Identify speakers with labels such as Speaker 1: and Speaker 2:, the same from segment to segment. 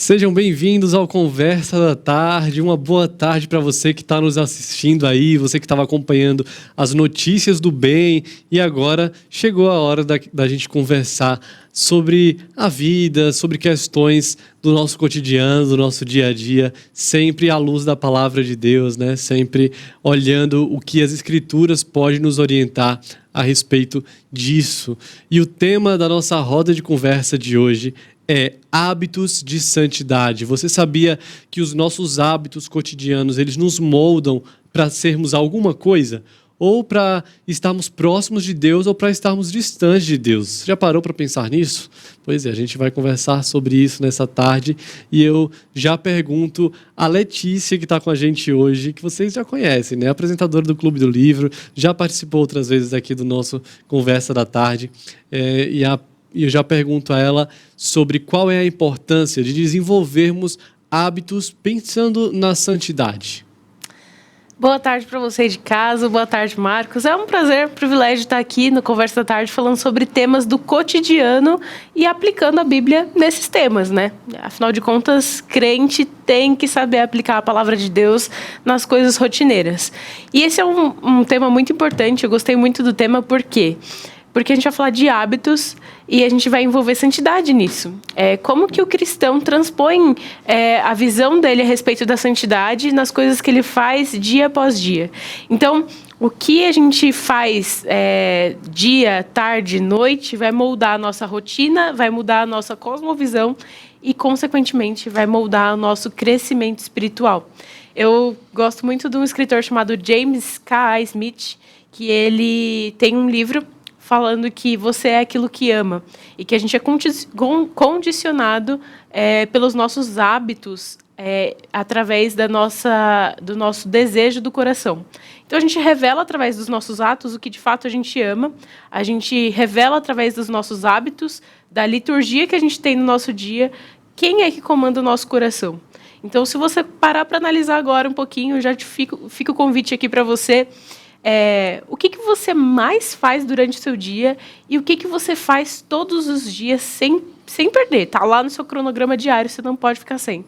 Speaker 1: Sejam bem-vindos ao Conversa da Tarde. Uma boa tarde para você que está nos assistindo aí, você que estava acompanhando as notícias do bem. E agora chegou a hora da gente conversar sobre a vida, sobre questões do nosso cotidiano, do nosso dia a dia, sempre à luz da palavra de Deus, né? Sempre olhando o que as Escrituras podem nos orientar a respeito disso. E o tema da nossa roda de conversa de hoje é hábitos de santidade. Você sabia que os nossos hábitos cotidianos, eles nos moldam para sermos alguma coisa? Ou para estarmos próximos de Deus ou para estarmos distantes de Deus? Você já parou para pensar nisso? Pois é, a gente vai conversar sobre isso nessa tarde e eu já pergunto a Letícia, que está com a gente hoje, que vocês já conhecem, né? Apresentadora do Clube do Livro, já participou outras vezes aqui do nosso Conversa da Tarde, e eu já pergunto a ela sobre qual é a importância de desenvolvermos hábitos pensando na santidade.
Speaker 2: Boa tarde para você de casa, boa tarde, Marcos. É um prazer, privilégio estar aqui no Conversa da Tarde falando sobre temas do cotidiano e aplicando a Bíblia nesses temas, né? Afinal de contas, crente tem que saber aplicar a palavra de Deus nas coisas rotineiras. E esse é um tema muito importante, eu gostei muito do tema, por quê? Porque a gente vai falar de hábitos e a gente vai envolver santidade nisso. Como que o cristão transpõe a visão dele a respeito da santidade nas coisas que ele faz dia após dia. Então, o que a gente faz dia, tarde, noite vai moldar a nossa rotina, vai mudar a nossa cosmovisão e, consequentemente, vai moldar o nosso crescimento espiritual. Eu gosto muito de um escritor chamado James K. Smith, que ele tem um livro falando que você é aquilo que ama e que a gente é condicionado pelos nossos hábitos através do nosso desejo do coração. Então, a gente revela através dos nossos atos o que, de fato, a gente ama, a gente revela através dos nossos hábitos, da liturgia que a gente tem no nosso dia, quem é que comanda o nosso coração. Então, se você parar para analisar agora um pouquinho, já fica o convite aqui para você. O que você mais faz durante o seu dia e o que você faz todos os dias sem perder. Está lá no seu cronograma diário, você não pode ficar sem.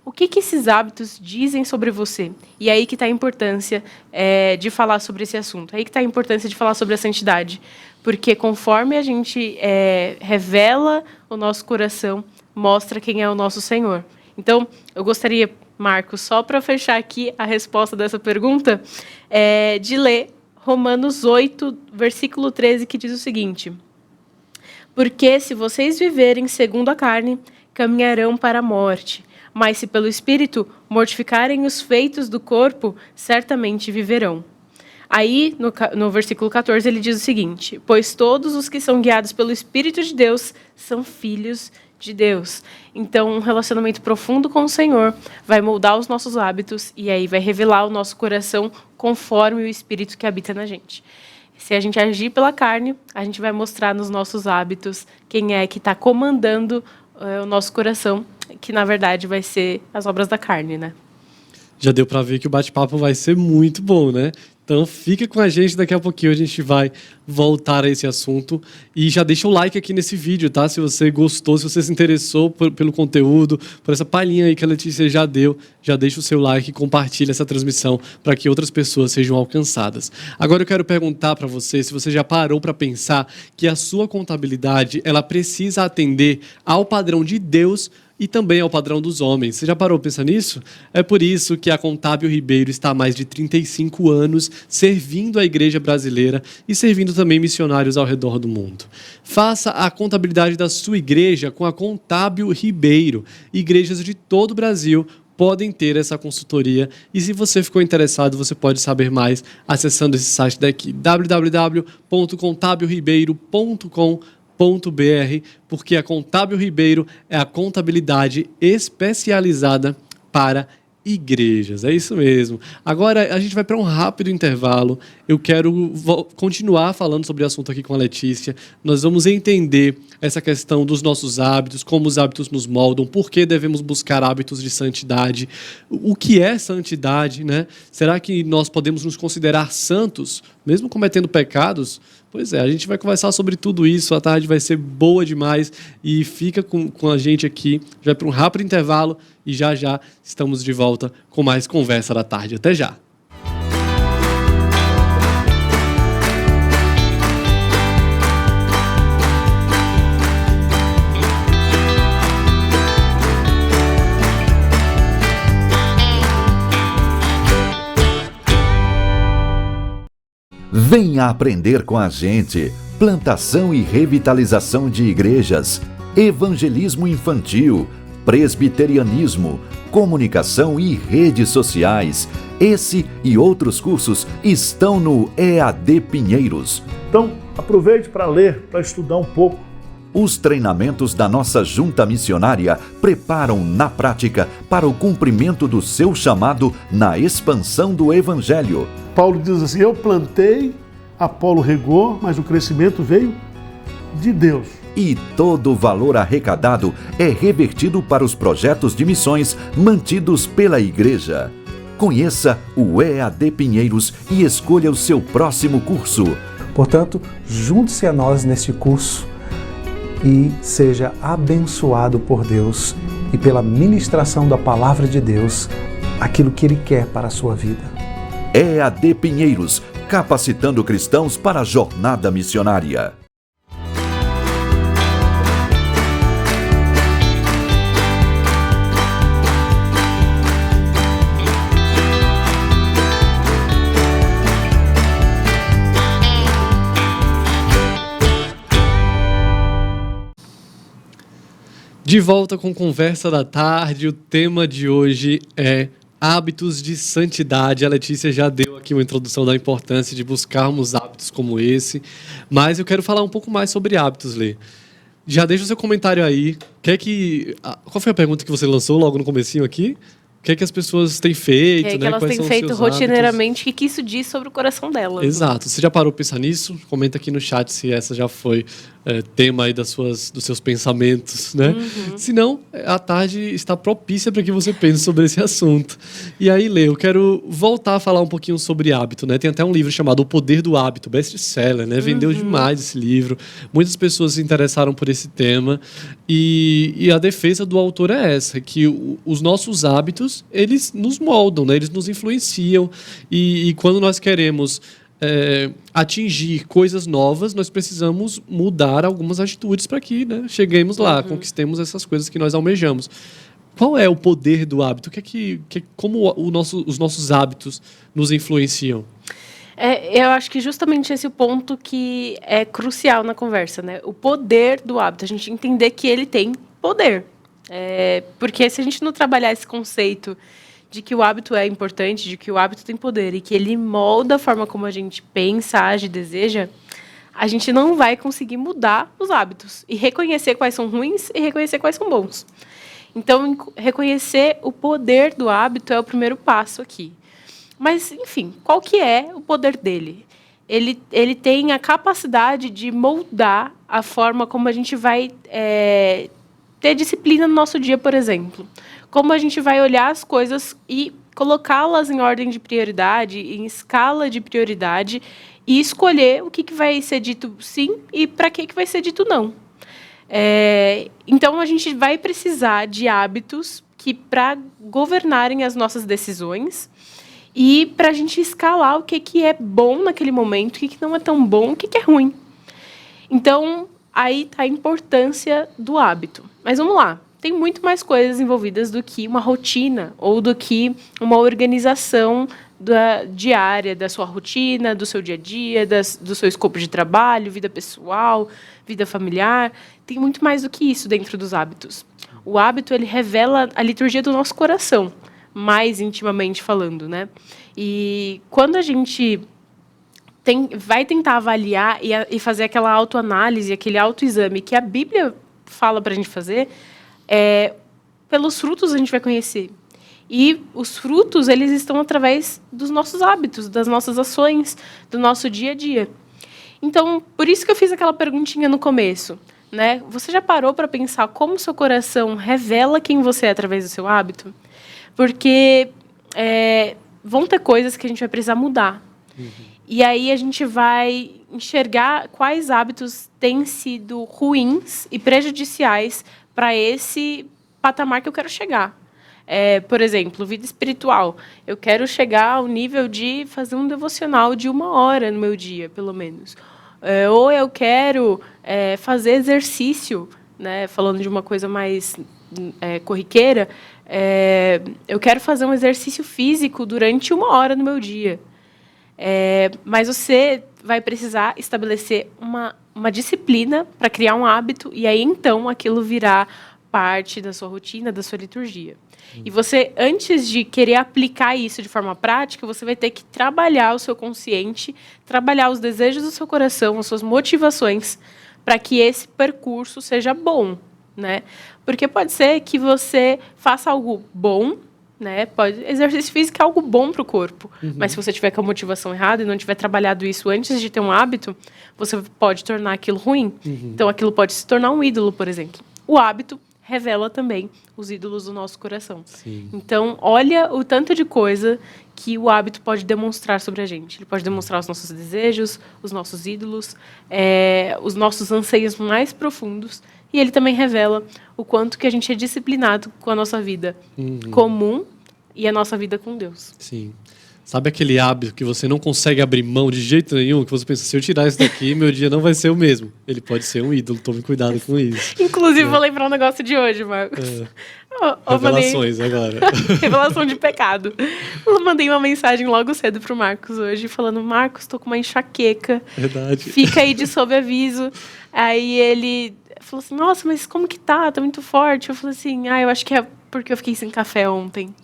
Speaker 2: O que esses hábitos dizem sobre você? E aí que está a importância de falar sobre esse assunto. Aí que está a importância de falar sobre a santidade. Porque conforme a gente revela o nosso coração, mostra quem é o nosso Senhor. Então, eu gostaria, Marcos, só para fechar aqui a resposta dessa pergunta, de ler Romanos 8, versículo 13, que diz o seguinte: porque se vocês viverem segundo a carne, caminharão para a morte, mas se pelo Espírito mortificarem os feitos do corpo, certamente viverão. Aí, no versículo 14, ele diz o seguinte: pois todos os que são guiados pelo Espírito de Deus são filhos de Deus. Então, um relacionamento profundo com o Senhor vai moldar os nossos hábitos e aí vai revelar o nosso coração conforme o Espírito que habita na gente. Se a gente agir pela carne, a gente vai mostrar nos nossos hábitos quem é que está comandando o nosso coração, que na verdade vai ser as obras da carne, né?
Speaker 1: Já deu para ver que o bate-papo vai ser muito bom, né? Então fica com a gente, daqui a pouquinho a gente vai voltar a esse assunto. E já deixa o like aqui nesse vídeo, tá? Se você gostou, se você se interessou pelo conteúdo, por essa palhinha aí que a Letícia já deu, já deixa o seu like e compartilha essa transmissão para que outras pessoas sejam alcançadas. Agora eu quero perguntar para você se você já parou para pensar que a sua contabilidade ela precisa atender ao padrão de Deus e também ao padrão dos homens. Você já parou para pensar nisso? É por isso que a Contábil Ribeiro está há mais de 35 anos servindo a igreja brasileira e servindo também missionários ao redor do mundo. Faça a contabilidade da sua igreja com a Contábil Ribeiro. Igrejas de todo o Brasil podem ter essa consultoria e se você ficou interessado, você pode saber mais acessando esse site daqui, www.contabilribeiro.com.br, porque a Contábil Ribeiro é a contabilidade especializada para igrejas. É isso mesmo. Agora a gente vai para um rápido intervalo. Eu quero continuar falando sobre o assunto aqui com a Letícia. Nós vamos entender essa questão dos nossos hábitos, como os hábitos nos moldam, por que devemos buscar hábitos de santidade, o que é santidade, né? Será que nós podemos nos considerar santos, mesmo cometendo pecados? Pois é, a gente vai conversar sobre tudo isso, a tarde vai ser boa demais e fica com a gente aqui, já para um rápido intervalo e já já estamos de volta com mais Conversa da Tarde. Até já!
Speaker 3: Venha aprender com a gente. Plantação e revitalização de igrejas, evangelismo infantil, presbiterianismo, comunicação e redes sociais. Esse e outros cursos estão no EAD Pinheiros.
Speaker 4: Então, aproveite para ler, para estudar um pouco.
Speaker 3: Os treinamentos da nossa junta missionária preparam na prática para o cumprimento do seu chamado na expansão do Evangelho.
Speaker 4: Paulo diz assim: eu plantei, Apolo regou, mas o crescimento veio de Deus.
Speaker 3: E todo o valor arrecadado é revertido para os projetos de missões mantidos pela Igreja. Conheça o EAD Pinheiros e escolha o seu próximo curso.
Speaker 5: Portanto, junte-se a nós neste curso e seja abençoado por Deus e pela ministração da Palavra de Deus, aquilo que Ele quer para a sua vida.
Speaker 3: EAD Pinheiros, capacitando cristãos para a jornada missionária.
Speaker 1: De volta com Conversa da Tarde, o tema de hoje é hábitos de santidade. A Letícia já deu aqui uma introdução da importância de buscarmos hábitos como esse, mas eu quero falar um pouco mais sobre hábitos, Lê. Já deixa o seu comentário aí. Qual foi a pergunta que você lançou logo no comecinho aqui? O que é que as pessoas têm feito,
Speaker 2: que
Speaker 1: né?
Speaker 2: elas
Speaker 1: Quais
Speaker 2: têm
Speaker 1: são os
Speaker 2: feito
Speaker 1: seus
Speaker 2: rotineiramente, o que isso diz sobre o coração delas.
Speaker 1: Exato. Você já parou para pensar nisso? Comenta aqui no chat se essa já foi tema aí dos seus pensamentos, né? Se não, a tarde está propícia para que você pense sobre esse assunto. E aí, Lê, eu quero voltar a falar um pouquinho sobre hábito, né? Tem até um livro chamado O Poder do Hábito, best-seller, né? Vendeu demais esse livro. Muitas pessoas se interessaram por esse tema. E a defesa do autor é essa, que os nossos hábitos, eles nos moldam, né? Eles nos influenciam. E quando nós queremos atingir coisas novas, nós precisamos mudar algumas atitudes para que, né, cheguemos lá, conquistemos essas coisas que nós almejamos. Qual é o poder do hábito? Como os nossos hábitos nos influenciam?
Speaker 2: Eu acho que justamente esse é o ponto que é crucial na conversa, né? O poder do hábito, a gente entender que ele tem poder. Porque se a gente não trabalhar esse conceito de que o hábito é importante, de que o hábito tem poder e que ele molda a forma como a gente pensa, age, deseja, a gente não vai conseguir mudar os hábitos e reconhecer quais são ruins e reconhecer quais são bons. Então, reconhecer o poder do hábito é o primeiro passo aqui. Mas, enfim, qual que é o poder dele? Ele tem a capacidade de moldar a forma como a gente vai ter disciplina no nosso dia, por exemplo. Como a gente vai olhar as coisas e colocá-las em ordem de prioridade, em escala de prioridade, e escolher o que vai ser dito sim e para que vai ser dito não. Então, a gente vai precisar de hábitos que, para governarem as nossas decisões e para a gente escalar o que é bom naquele momento, o que não é tão bom, o que é ruim. Então, aí está a importância do hábito. Mas vamos lá. Tem muito mais coisas envolvidas do que uma rotina ou do que uma organização diária da sua rotina, do seu dia a dia, do seu escopo de trabalho, vida pessoal, vida familiar. Tem muito mais do que isso dentro dos hábitos. O hábito, ele revela a liturgia do nosso coração, mais intimamente falando, né? E quando a gente vai tentar avaliar e fazer aquela autoanálise, aquele autoexame que a Bíblia fala para a gente fazer, pelos frutos a gente vai conhecer. E os frutos, eles estão através dos nossos hábitos, das nossas ações, do nosso dia a dia. Então, por isso que eu fiz aquela perguntinha no começo, né? Você já parou para pensar como o seu coração revela quem você é através do seu hábito? Porque vão ter coisas que a gente vai precisar mudar. E aí a gente vai enxergar quais hábitos têm sido ruins e prejudiciais para esse patamar que eu quero chegar. Por exemplo, vida espiritual. Eu quero chegar ao nível de fazer um devocional de 1 hora no meu dia, pelo menos. Ou eu quero fazer exercício, né? Falando de uma coisa mais corriqueira, eu quero fazer um exercício físico durante 1 hora no meu dia. Mas você vai precisar estabelecer uma disciplina para criar um hábito, e aí, então, aquilo virá parte da sua rotina, da sua liturgia. E você, antes de querer aplicar isso de forma prática, você vai ter que trabalhar o seu consciente, trabalhar os desejos do seu coração, as suas motivações, para que esse percurso seja bom, né? Porque pode ser que você faça algo bom, né? Exercício físico é algo bom para o corpo, mas se você tiver com a motivação errada e não tiver trabalhado isso antes de ter um hábito, você pode tornar aquilo ruim. Então, aquilo pode se tornar um ídolo, por exemplo. O hábito revela também os ídolos do nosso coração.
Speaker 1: Sim.
Speaker 2: Então, olha o tanto de coisa que o hábito pode demonstrar sobre a gente. Ele pode demonstrar os nossos desejos, os nossos ídolos, os nossos anseios mais profundos. E ele também revela o quanto que a gente é disciplinado com a nossa vida comum e a nossa vida com Deus.
Speaker 1: Sim. Sabe aquele hábito que você não consegue abrir mão de jeito nenhum, que você pensa, se eu tirar isso daqui, meu dia não vai ser o mesmo. Ele pode ser um ídolo, tome cuidado com isso.
Speaker 2: Inclusive, vou lembrar um negócio de hoje, Marcos.
Speaker 1: Revelações agora.
Speaker 2: Revelação de pecado. Eu mandei uma mensagem logo cedo pro Marcos hoje, falando, Marcos, tô com uma enxaqueca.
Speaker 1: Verdade.
Speaker 2: Fica aí de sob aviso. Aí ele falou assim, nossa, mas como que tá? Tá muito forte. Eu falei assim, eu acho que é porque eu fiquei sem café ontem.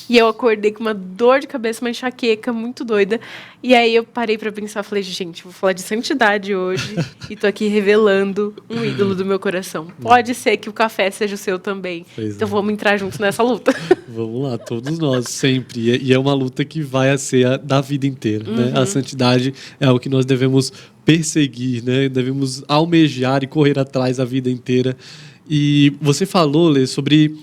Speaker 2: E eu acordei com uma dor de cabeça, uma enxaqueca muito doida. E aí eu parei pra pensar, falei, gente, vou falar de santidade hoje e tô aqui revelando um ídolo do meu coração. Pode ser que o café seja o seu também. Então vamos entrar juntos nessa luta.
Speaker 1: Vamos lá, todos nós, sempre. E é uma luta que vai ser da vida inteira, né? A santidade é algo que nós devemos perseguir, né? Devemos almejar e correr atrás a vida inteira. E você falou, Lê, sobre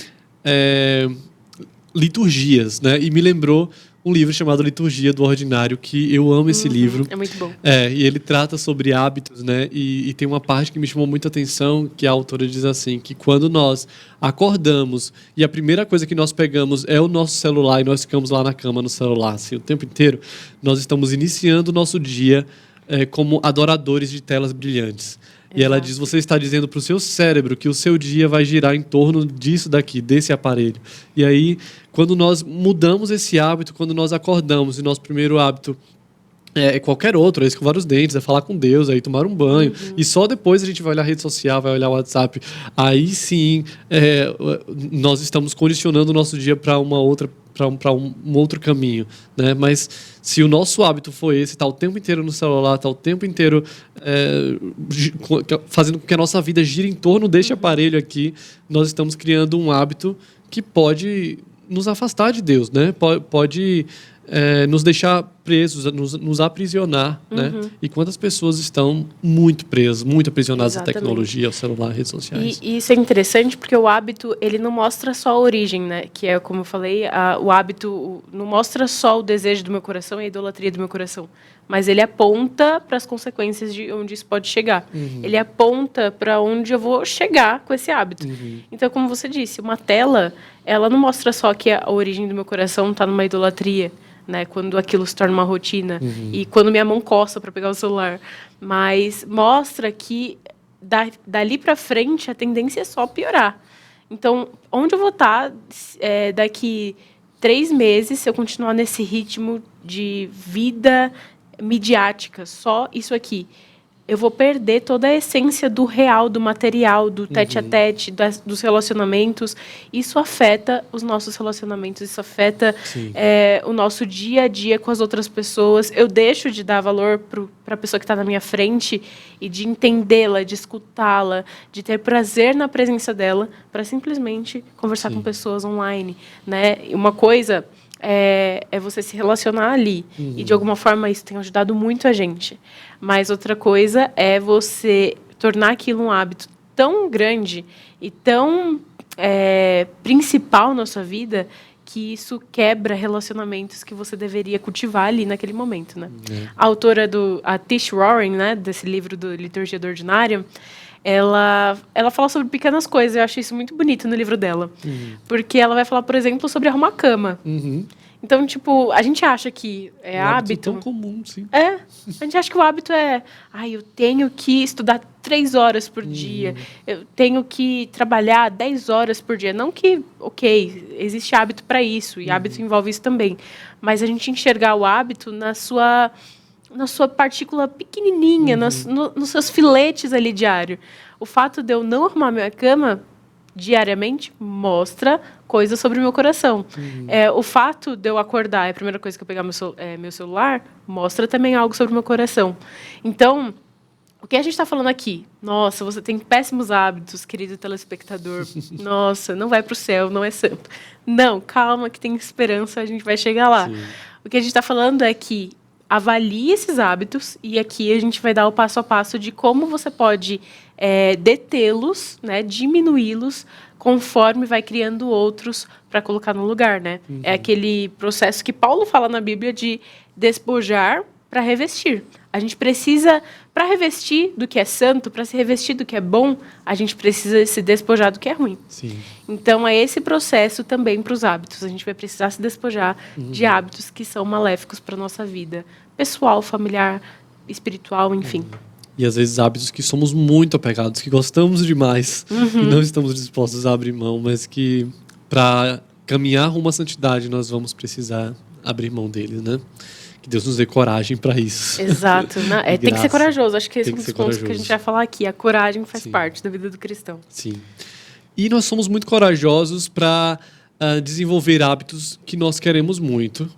Speaker 1: liturgias, né? E me lembrou um livro chamado Liturgia do Ordinário, que eu amo esse livro.
Speaker 2: É muito bom.
Speaker 1: E ele trata sobre hábitos, né? E tem uma parte que me chamou muita atenção, que a autora diz assim, que quando nós acordamos e a primeira coisa que nós pegamos é o nosso celular e nós ficamos lá na cama no celular, assim, o tempo inteiro, nós estamos iniciando o nosso dia como adoradores de telas brilhantes. E ela diz, você está dizendo para o seu cérebro que o seu dia vai girar em torno disso daqui, desse aparelho. E aí, quando nós mudamos esse hábito, quando nós acordamos, e nosso primeiro hábito qualquer outro, é escovar os dentes, é falar com Deus, é ir tomar um banho, e só depois a gente vai olhar a rede social, vai olhar o WhatsApp, aí sim nós estamos condicionando o nosso dia para um outro caminho, né? Mas se o nosso hábito foi esse, tá o tempo inteiro no celular, tá o tempo inteiro fazendo com que a nossa vida gire em torno deste aparelho aqui, nós estamos criando um hábito que pode nos afastar de Deus, né? Pode nos deixar presos, nos aprisionar, né? E quantas pessoas estão muito presas, muito aprisionadas à tecnologia, ao celular, redes sociais.
Speaker 2: E isso é interessante porque o hábito, ele não mostra só a origem, né? Que é, como eu falei, o hábito não mostra só o desejo do meu coração e a idolatria do meu coração, mas ele aponta para as consequências de onde isso pode chegar. Ele aponta para onde eu vou chegar com esse hábito. Então, como você disse, uma tela, ela não mostra só que a origem do meu coração está numa idolatria, né, quando aquilo se torna uma rotina e quando minha mão coça para pegar o celular, mas mostra que dali para frente a tendência é só piorar. Então, onde eu vou estar daqui 3 meses se eu continuar nesse ritmo de vida midiática, só isso aqui? Eu vou perder toda a essência do real, do material, do tete-a-tete, dos relacionamentos. Isso afeta os nossos relacionamentos, isso afeta o nosso dia a dia com as outras pessoas. Eu deixo de dar valor para a pessoa que está na minha frente e de entendê-la, de escutá-la, de ter prazer na presença dela, para simplesmente conversar com pessoas online, né? E uma coisa é você se relacionar ali. E, de alguma forma, isso tem ajudado muito a gente. Mas outra coisa é você tornar aquilo um hábito tão grande e tão principal na sua vida que isso quebra relacionamentos que você deveria cultivar ali naquele momento, né? A autora a Tish Warren, né, desse livro do Liturgia do Ordinário, ela fala sobre pequenas coisas. Eu acho isso muito bonito no livro dela. Porque ela vai falar, por exemplo, sobre arrumar a cama. Então, tipo, a gente acha que é hábito.
Speaker 1: Tão comum, sim.
Speaker 2: A gente acha que o hábito é... eu tenho que estudar 3 horas por dia. Eu tenho que trabalhar 10 horas por dia. Não que, existe hábito para isso. E hábito envolve isso também. Mas a gente enxergar o hábito na sua partícula pequenininha, nos seus filetes ali diário. O fato de eu não arrumar minha cama diariamente mostra coisas sobre o meu coração. O fato de eu acordar, a primeira coisa que eu pegar meu celular, mostra também algo sobre o meu coração. Então, o que a gente está falando aqui? Nossa, você tem péssimos hábitos, querido telespectador. Nossa, não vai para o céu, não é santo. Não, calma que tem esperança, a gente vai chegar lá. Sim. O que a gente está falando é que avalie esses hábitos e aqui a gente vai dar o passo a passo de como você pode detê-los, né, diminuí-los, conforme vai criando outros para colocar no lugar, né? É aquele processo que Paulo fala na Bíblia de despojar para revestir. A gente precisa, para revestir do que é santo, para se revestir do que é bom, a gente precisa se despojar do que é ruim.
Speaker 1: Sim.
Speaker 2: Então, é esse processo também para os hábitos. A gente vai precisar se despojar de hábitos que são maléficos para a nossa vida pessoal, familiar, espiritual, enfim.
Speaker 1: E às vezes hábitos que somos muito apegados, que gostamos demais e não estamos dispostos a abrir mão, mas que para caminhar rumo à santidade nós vamos precisar abrir mão deles, né? Que Deus nos dê coragem para isso.
Speaker 2: Exato. Tem que ser corajoso. Acho que esse é um dos pontos que a gente vai falar aqui. A coragem faz parte da vida do cristão.
Speaker 1: Sim. E nós somos muito corajosos para desenvolver hábitos que nós queremos muito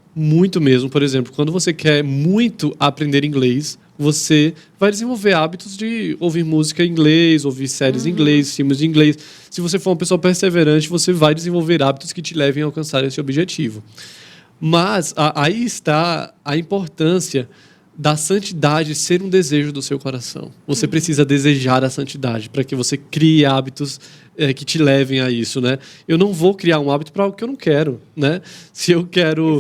Speaker 1: mesmo. Por exemplo, quando você quer muito aprender inglês, você vai desenvolver hábitos de ouvir música em inglês, ouvir séries em inglês, filmes em inglês. Se você for uma pessoa perseverante, você vai desenvolver hábitos que te levem a alcançar esse objetivo. Mas aí está a importância da santidade ser um desejo do seu coração. Você precisa desejar a santidade para que você crie hábitos que te levem a isso, né? Eu não vou criar um hábito para algo que eu não quero, né? Se eu quero,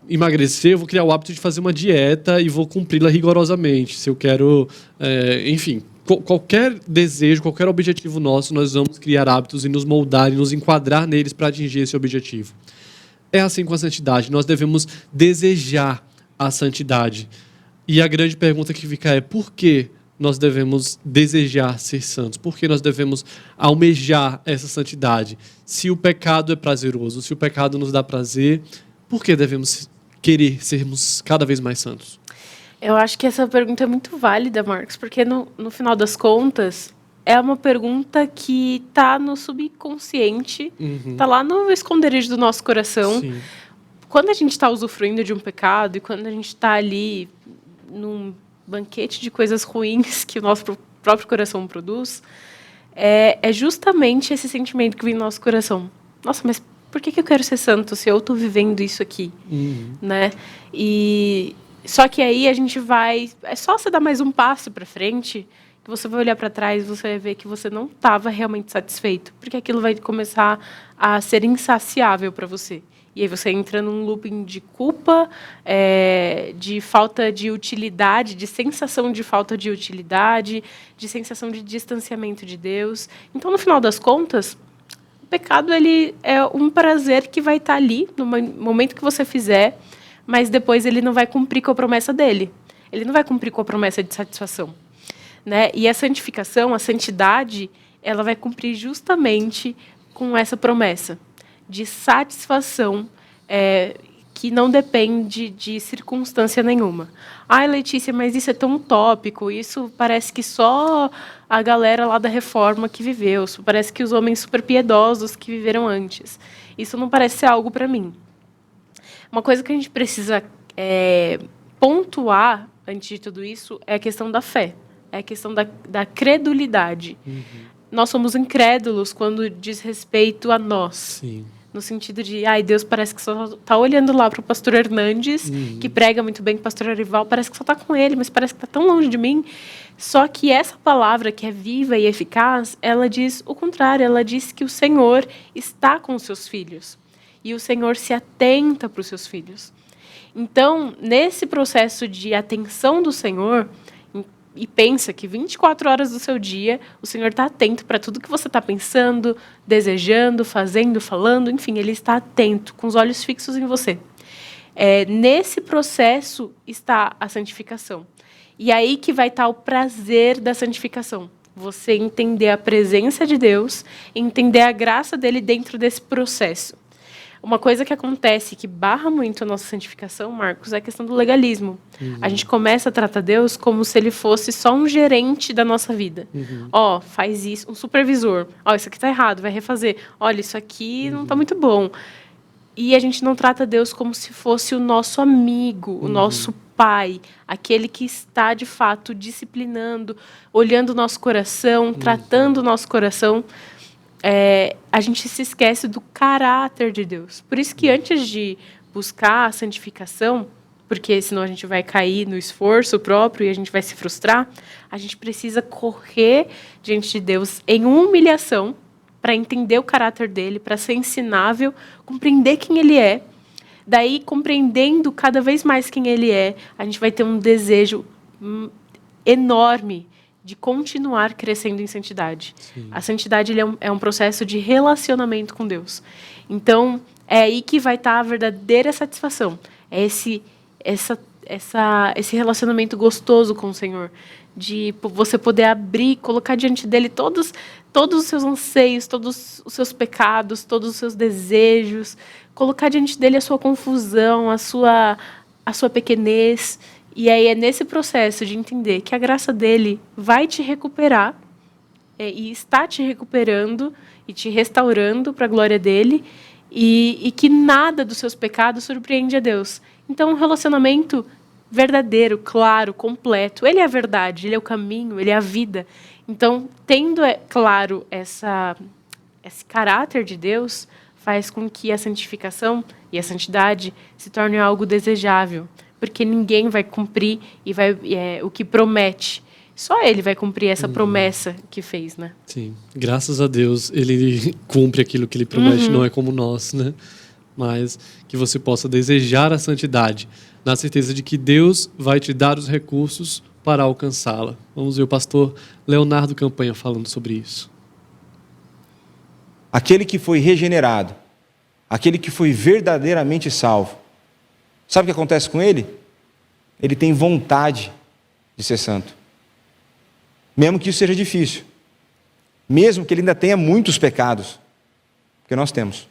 Speaker 1: emagrecer, eu vou criar o hábito de fazer uma dieta e vou cumpri-la rigorosamente. Se eu quero, enfim, qualquer desejo, qualquer objetivo nosso, nós vamos criar hábitos e nos moldar e nos enquadrar neles para atingir esse objetivo. É assim com a santidade. Nós devemos desejar a santidade. E a grande pergunta que fica é: por que nós devemos desejar ser santos? Por que nós devemos almejar essa santidade? Se o pecado é prazeroso, se o pecado nos dá prazer, por que devemos querer sermos cada vez mais santos?
Speaker 2: Eu acho que essa pergunta é muito válida, Marcos, porque no final das contas é uma pergunta que está no subconsciente, está lá no esconderijo do nosso coração.
Speaker 1: Sim.
Speaker 2: Quando a gente está usufruindo de um pecado e quando a gente está ali num banquete de coisas ruins que o nosso próprio coração produz, é justamente esse sentimento que vem no nosso coração. Nossa, mas por que eu quero ser santo se eu estou vivendo isso aqui? Né? Só que aí a gente vai... É só você dar mais um passo para frente que você vai olhar para trás e você vai ver que você não estava realmente satisfeito, porque aquilo vai começar a ser insaciável para você. E aí você entra num looping de culpa, de falta de utilidade, de sensação de falta de utilidade, de sensação de distanciamento de Deus. Então, no final das contas, o pecado ele é um prazer que vai estar ali no momento que você fizer, mas depois ele não vai cumprir com a promessa dele. Ele não vai cumprir com a promessa de satisfação. Né? E a santificação, a santidade, ela vai cumprir justamente com essa promessa de satisfação que não depende de circunstância nenhuma. Ai, Letícia, mas isso é tão utópico, isso parece que só a galera lá da Reforma que viveu, isso parece que os homens super piedosos que viveram antes. Isso não parece ser algo para mim. Uma coisa que a gente precisa pontuar antes de tudo isso é a questão da fé. É a questão da credulidade. Nós somos incrédulos quando diz respeito a nós.
Speaker 1: Sim.
Speaker 2: No sentido de, Deus parece que só está olhando lá para o pastor Hernandes, que prega muito bem com o pastor Arival, parece que só está com ele, mas parece que está tão longe de mim. Só que essa palavra, que é viva e eficaz, ela diz o contrário, ela diz que o Senhor está com os seus filhos. e o Senhor se atenta para os seus filhos. Então, nesse processo de atenção do Senhor, e pensa que 24 horas do seu dia, o Senhor está atento para tudo que você está pensando, desejando, fazendo, falando, enfim, Ele está atento, com os olhos fixos em você. Nesse processo está a santificação. E aí que vai estar o prazer da santificação. Você entender a presença de Deus, entender a graça dele dentro desse processo. Uma coisa que acontece, que barra muito a nossa santificação, Marcos, é a questão do legalismo. A gente começa a tratar Deus como se ele fosse só um gerente da nossa vida. Faz isso, um supervisor. Isso aqui está errado, vai refazer. Olha, isso aqui não está muito bom. E a gente não trata Deus como se fosse o nosso amigo, o nosso pai, aquele que está, de fato, disciplinando, olhando o nosso coração, tratando o nosso coração. A gente se esquece do caráter de Deus. Por isso que antes de buscar a santificação, porque senão a gente vai cair no esforço próprio e a gente vai se frustrar, a gente precisa correr diante de Deus em humilhação para entender o caráter dele, para ser ensinável, compreender quem ele é. Daí, compreendendo cada vez mais quem ele é, a gente vai ter um desejo enorme de continuar crescendo em santidade. Sim. A santidade é um processo de relacionamento com Deus. Então, é aí que vai estar a verdadeira satisfação. É esse relacionamento gostoso com o Senhor. De você poder abrir, colocar diante dele todos os seus anseios, todos os seus pecados, todos os seus desejos. Colocar diante dele a sua confusão, a sua pequenez. E aí é nesse processo de entender que a graça dele vai te recuperar e está te recuperando e te restaurando para a glória dele e que nada dos seus pecados surpreende a Deus. Então, um relacionamento verdadeiro, claro, completo. Ele é a verdade, ele é o caminho, ele é a vida. Então, tendo, claro, esse caráter de Deus, faz com que a santificação e a santidade se tornem algo desejável. Porque ninguém vai cumprir o que promete. Só ele vai cumprir essa promessa que fez, né?
Speaker 1: Sim. Graças a Deus, ele cumpre aquilo que ele promete, não é como nós, né? Mas que você possa desejar a santidade, na certeza de que Deus vai te dar os recursos para alcançá-la. Vamos ver o pastor Leonardo Campanha falando sobre isso.
Speaker 6: Aquele que foi regenerado, aquele que foi verdadeiramente salvo, sabe o que acontece com ele? Ele tem vontade de ser santo. Mesmo que isso seja difícil. Mesmo que ele ainda tenha muitos pecados. Porque nós temos.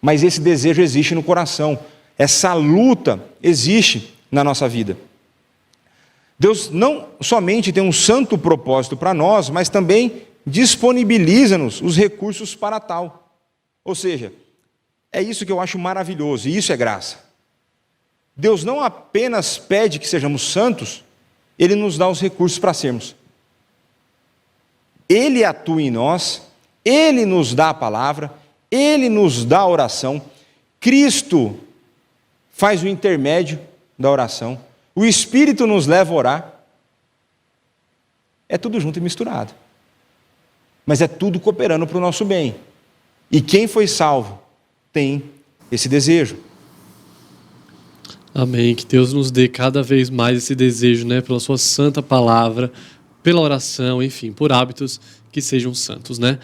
Speaker 6: Mas esse desejo existe no coração. Essa luta existe na nossa vida. Deus não somente tem um santo propósito para nós, mas também disponibiliza-nos os recursos para tal. Ou seja, é isso que eu acho maravilhoso, e isso é graça. Deus não apenas pede que sejamos santos, Ele nos dá os recursos para sermos. Ele atua em nós, Ele nos dá a palavra, Ele nos dá a oração, Cristo faz o intermédio da oração, o Espírito nos leva a orar. É tudo junto e misturado. Mas é tudo cooperando para o nosso bem. E quem foi salvo tem esse desejo.
Speaker 1: Amém. Que Deus nos dê cada vez mais esse desejo, né? Pela sua santa palavra, pela oração, enfim, por hábitos que sejam santos, né?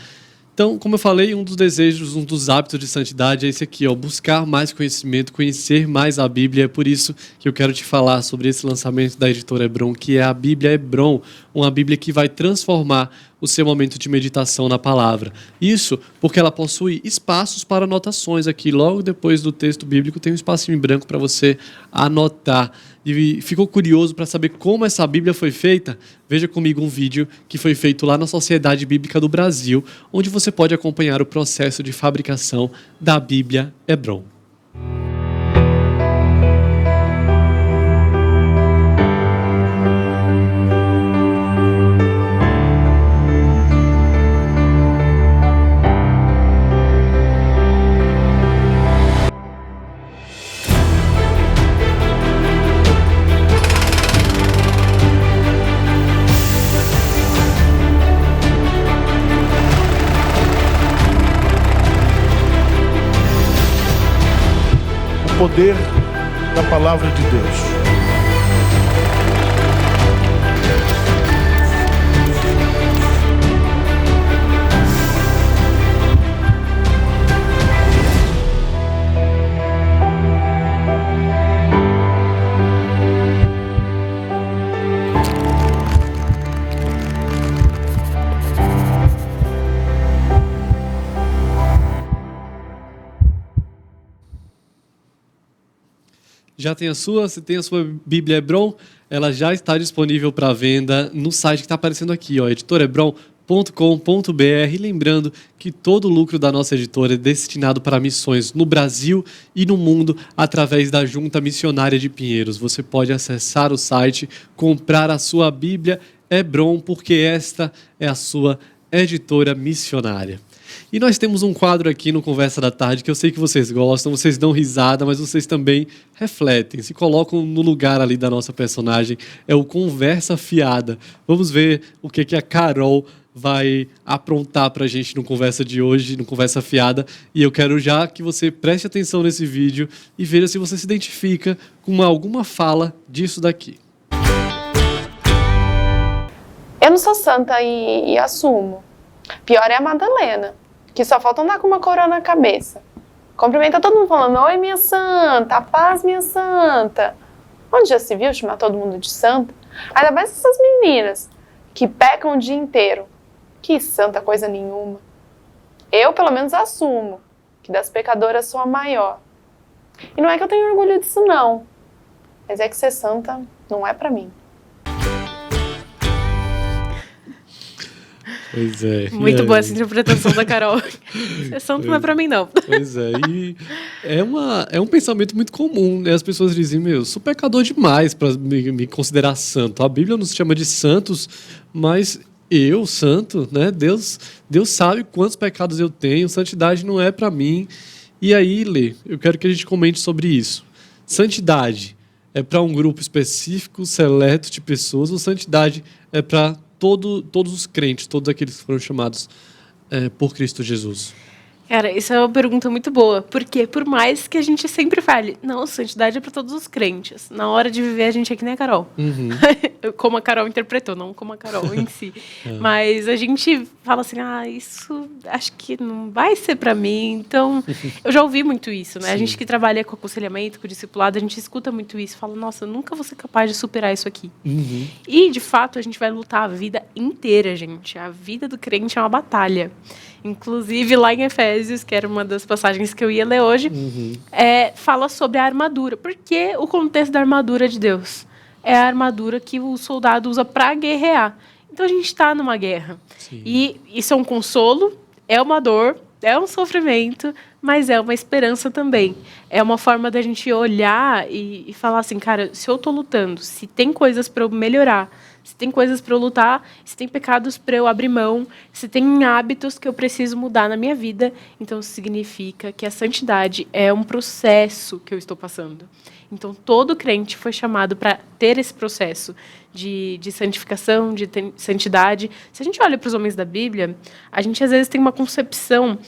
Speaker 1: Então, como eu falei, um dos desejos, um dos hábitos de santidade é esse aqui, ó, buscar mais conhecimento, conhecer mais a Bíblia. É por isso que eu quero te falar sobre esse lançamento da editora Hebron, que é a Bíblia Hebron, uma Bíblia que vai transformar o seu momento de meditação na palavra. Isso porque ela possui espaços para anotações aqui. Logo depois do texto bíblico tem um espacinho em branco para você anotar. E ficou curioso para saber como essa Bíblia foi feita? Veja comigo um vídeo que foi feito lá na Sociedade Bíblica do Brasil, onde você pode acompanhar o processo de fabricação da Bíblia Hebron.
Speaker 4: poder da palavra de Deus.
Speaker 1: Já tem a sua? Se tem a sua Bíblia Hebron, ela já está disponível para venda no site que está aparecendo aqui, ó, editorebron.com.br. Lembrando que todo o lucro da nossa editora é destinado para missões no Brasil e no mundo através da Junta Missionária de Pinheiros. Você pode acessar o site, comprar a sua Bíblia Hebron, porque esta é a sua editora missionária. E nós temos um quadro aqui no Conversa da Tarde que eu sei que vocês gostam, vocês dão risada, mas vocês também refletem, se colocam no lugar ali da nossa personagem. É o Conversa Fiada. Vamos ver o que a Carol vai aprontar pra gente no Conversa de hoje, no Conversa Fiada. E eu quero já que você preste atenção nesse vídeo e veja se você se identifica com alguma fala disso daqui.
Speaker 7: Eu não sou santa e assumo. Pior é a Madalena, que só falta andar com uma coroa na cabeça. Cumprimenta todo mundo falando, oi minha santa, a paz minha santa. Onde já se viu chamar todo mundo de santa? Ainda mais essas meninas, que pecam o dia inteiro. Que santa coisa nenhuma. Eu pelo menos assumo, que das pecadoras sou a maior. E não é que eu tenho orgulho disso não, mas é que ser santa não é pra mim.
Speaker 1: Pois é.
Speaker 2: Muito boa essa interpretação da Carol. Ser santo não é pra mim, não.
Speaker 1: Pois é, e é um pensamento muito comum, né? As pessoas dizem, eu sou pecador demais para me considerar santo. A Bíblia nos chama de santos, mas eu, santo, né? Deus sabe quantos pecados eu tenho, santidade não é para mim. E aí, Lê, eu quero que a gente comente sobre isso. Santidade é para um grupo específico, seleto de pessoas, ou santidade é para todos os crentes, todos aqueles que foram chamados por Cristo Jesus?
Speaker 2: Cara, isso é uma pergunta muito boa, porque por mais que a gente sempre fale, não, santidade é para todos os crentes. Na hora de viver, a gente é que nem a Carol. Uhum. Como a Carol interpretou, não como a Carol em si. Mas a gente fala assim, isso acho que não vai ser para mim. Então, eu já ouvi muito isso, né? Sim. A gente que trabalha com aconselhamento, com discipulado, a gente escuta muito isso. Fala, nossa, eu nunca vou ser capaz de superar isso aqui. Uhum. E, de fato, a gente vai lutar a vida inteira, gente. A vida do crente é uma batalha. Inclusive, lá em Efésios, que era uma das passagens que eu ia ler hoje, fala sobre a armadura. Porque o contexto da armadura de Deus é a armadura que o soldado usa para guerrear. Então, a gente está numa guerra. Sim. E isso é um consolo, é uma dor, é um sofrimento, mas é uma esperança também. É uma forma da gente olhar e falar assim, cara, se eu estou lutando, se tem coisas para eu melhorar, se tem coisas para eu lutar, se tem pecados para eu abrir mão, se tem hábitos que eu preciso mudar na minha vida, então significa que a santidade é um processo que eu estou passando. Então, todo crente foi chamado para ter esse processo de santificação, de santidade. Se a gente olha para os homens da Bíblia, a gente às vezes tem uma concepção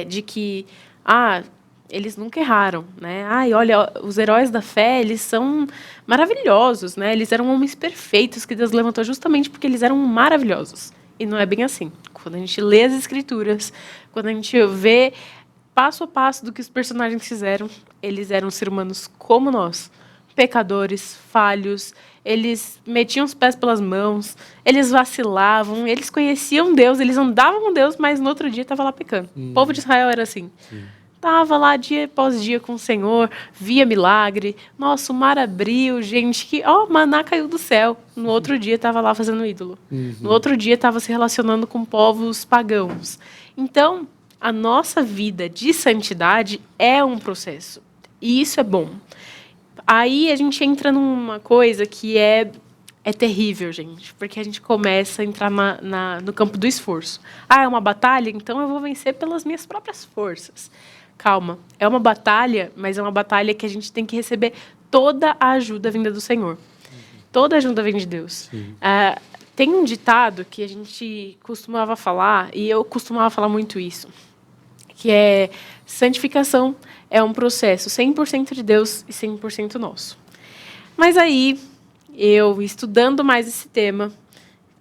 Speaker 2: de que eles nunca erraram, né? Olha, os heróis da fé, eles são maravilhosos, né? Eles eram homens perfeitos que Deus levantou justamente porque eles eram maravilhosos. E não é bem assim. Quando a gente lê as Escrituras, quando a gente vê passo a passo do que os personagens fizeram, eles eram seres humanos como nós, pecadores, falhos, eles metiam os pés pelas mãos, eles vacilavam, eles conheciam Deus, eles andavam com Deus, mas no outro dia estava lá pecando. O povo de Israel era assim. Estava lá dia após dia com o Senhor, via milagre. Nossa, o mar abriu, gente, que maná caiu do céu. No outro dia estava lá fazendo ídolo. No outro dia estava se relacionando com povos pagãos. Então, a nossa vida de santidade é um processo. E isso é bom. Aí a gente entra numa coisa que é terrível, gente. Porque a gente começa a entrar no campo do esforço. É uma batalha? Então eu vou vencer pelas minhas próprias forças. Calma. É uma batalha, mas é uma batalha que a gente tem que receber toda a ajuda vinda do Senhor. Toda a ajuda vem de Deus. Tem um ditado que a gente costumava falar, e eu costumava falar muito isso, que é santificação é um processo 100% de Deus e 100% nosso. Mas aí, eu estudando mais esse tema,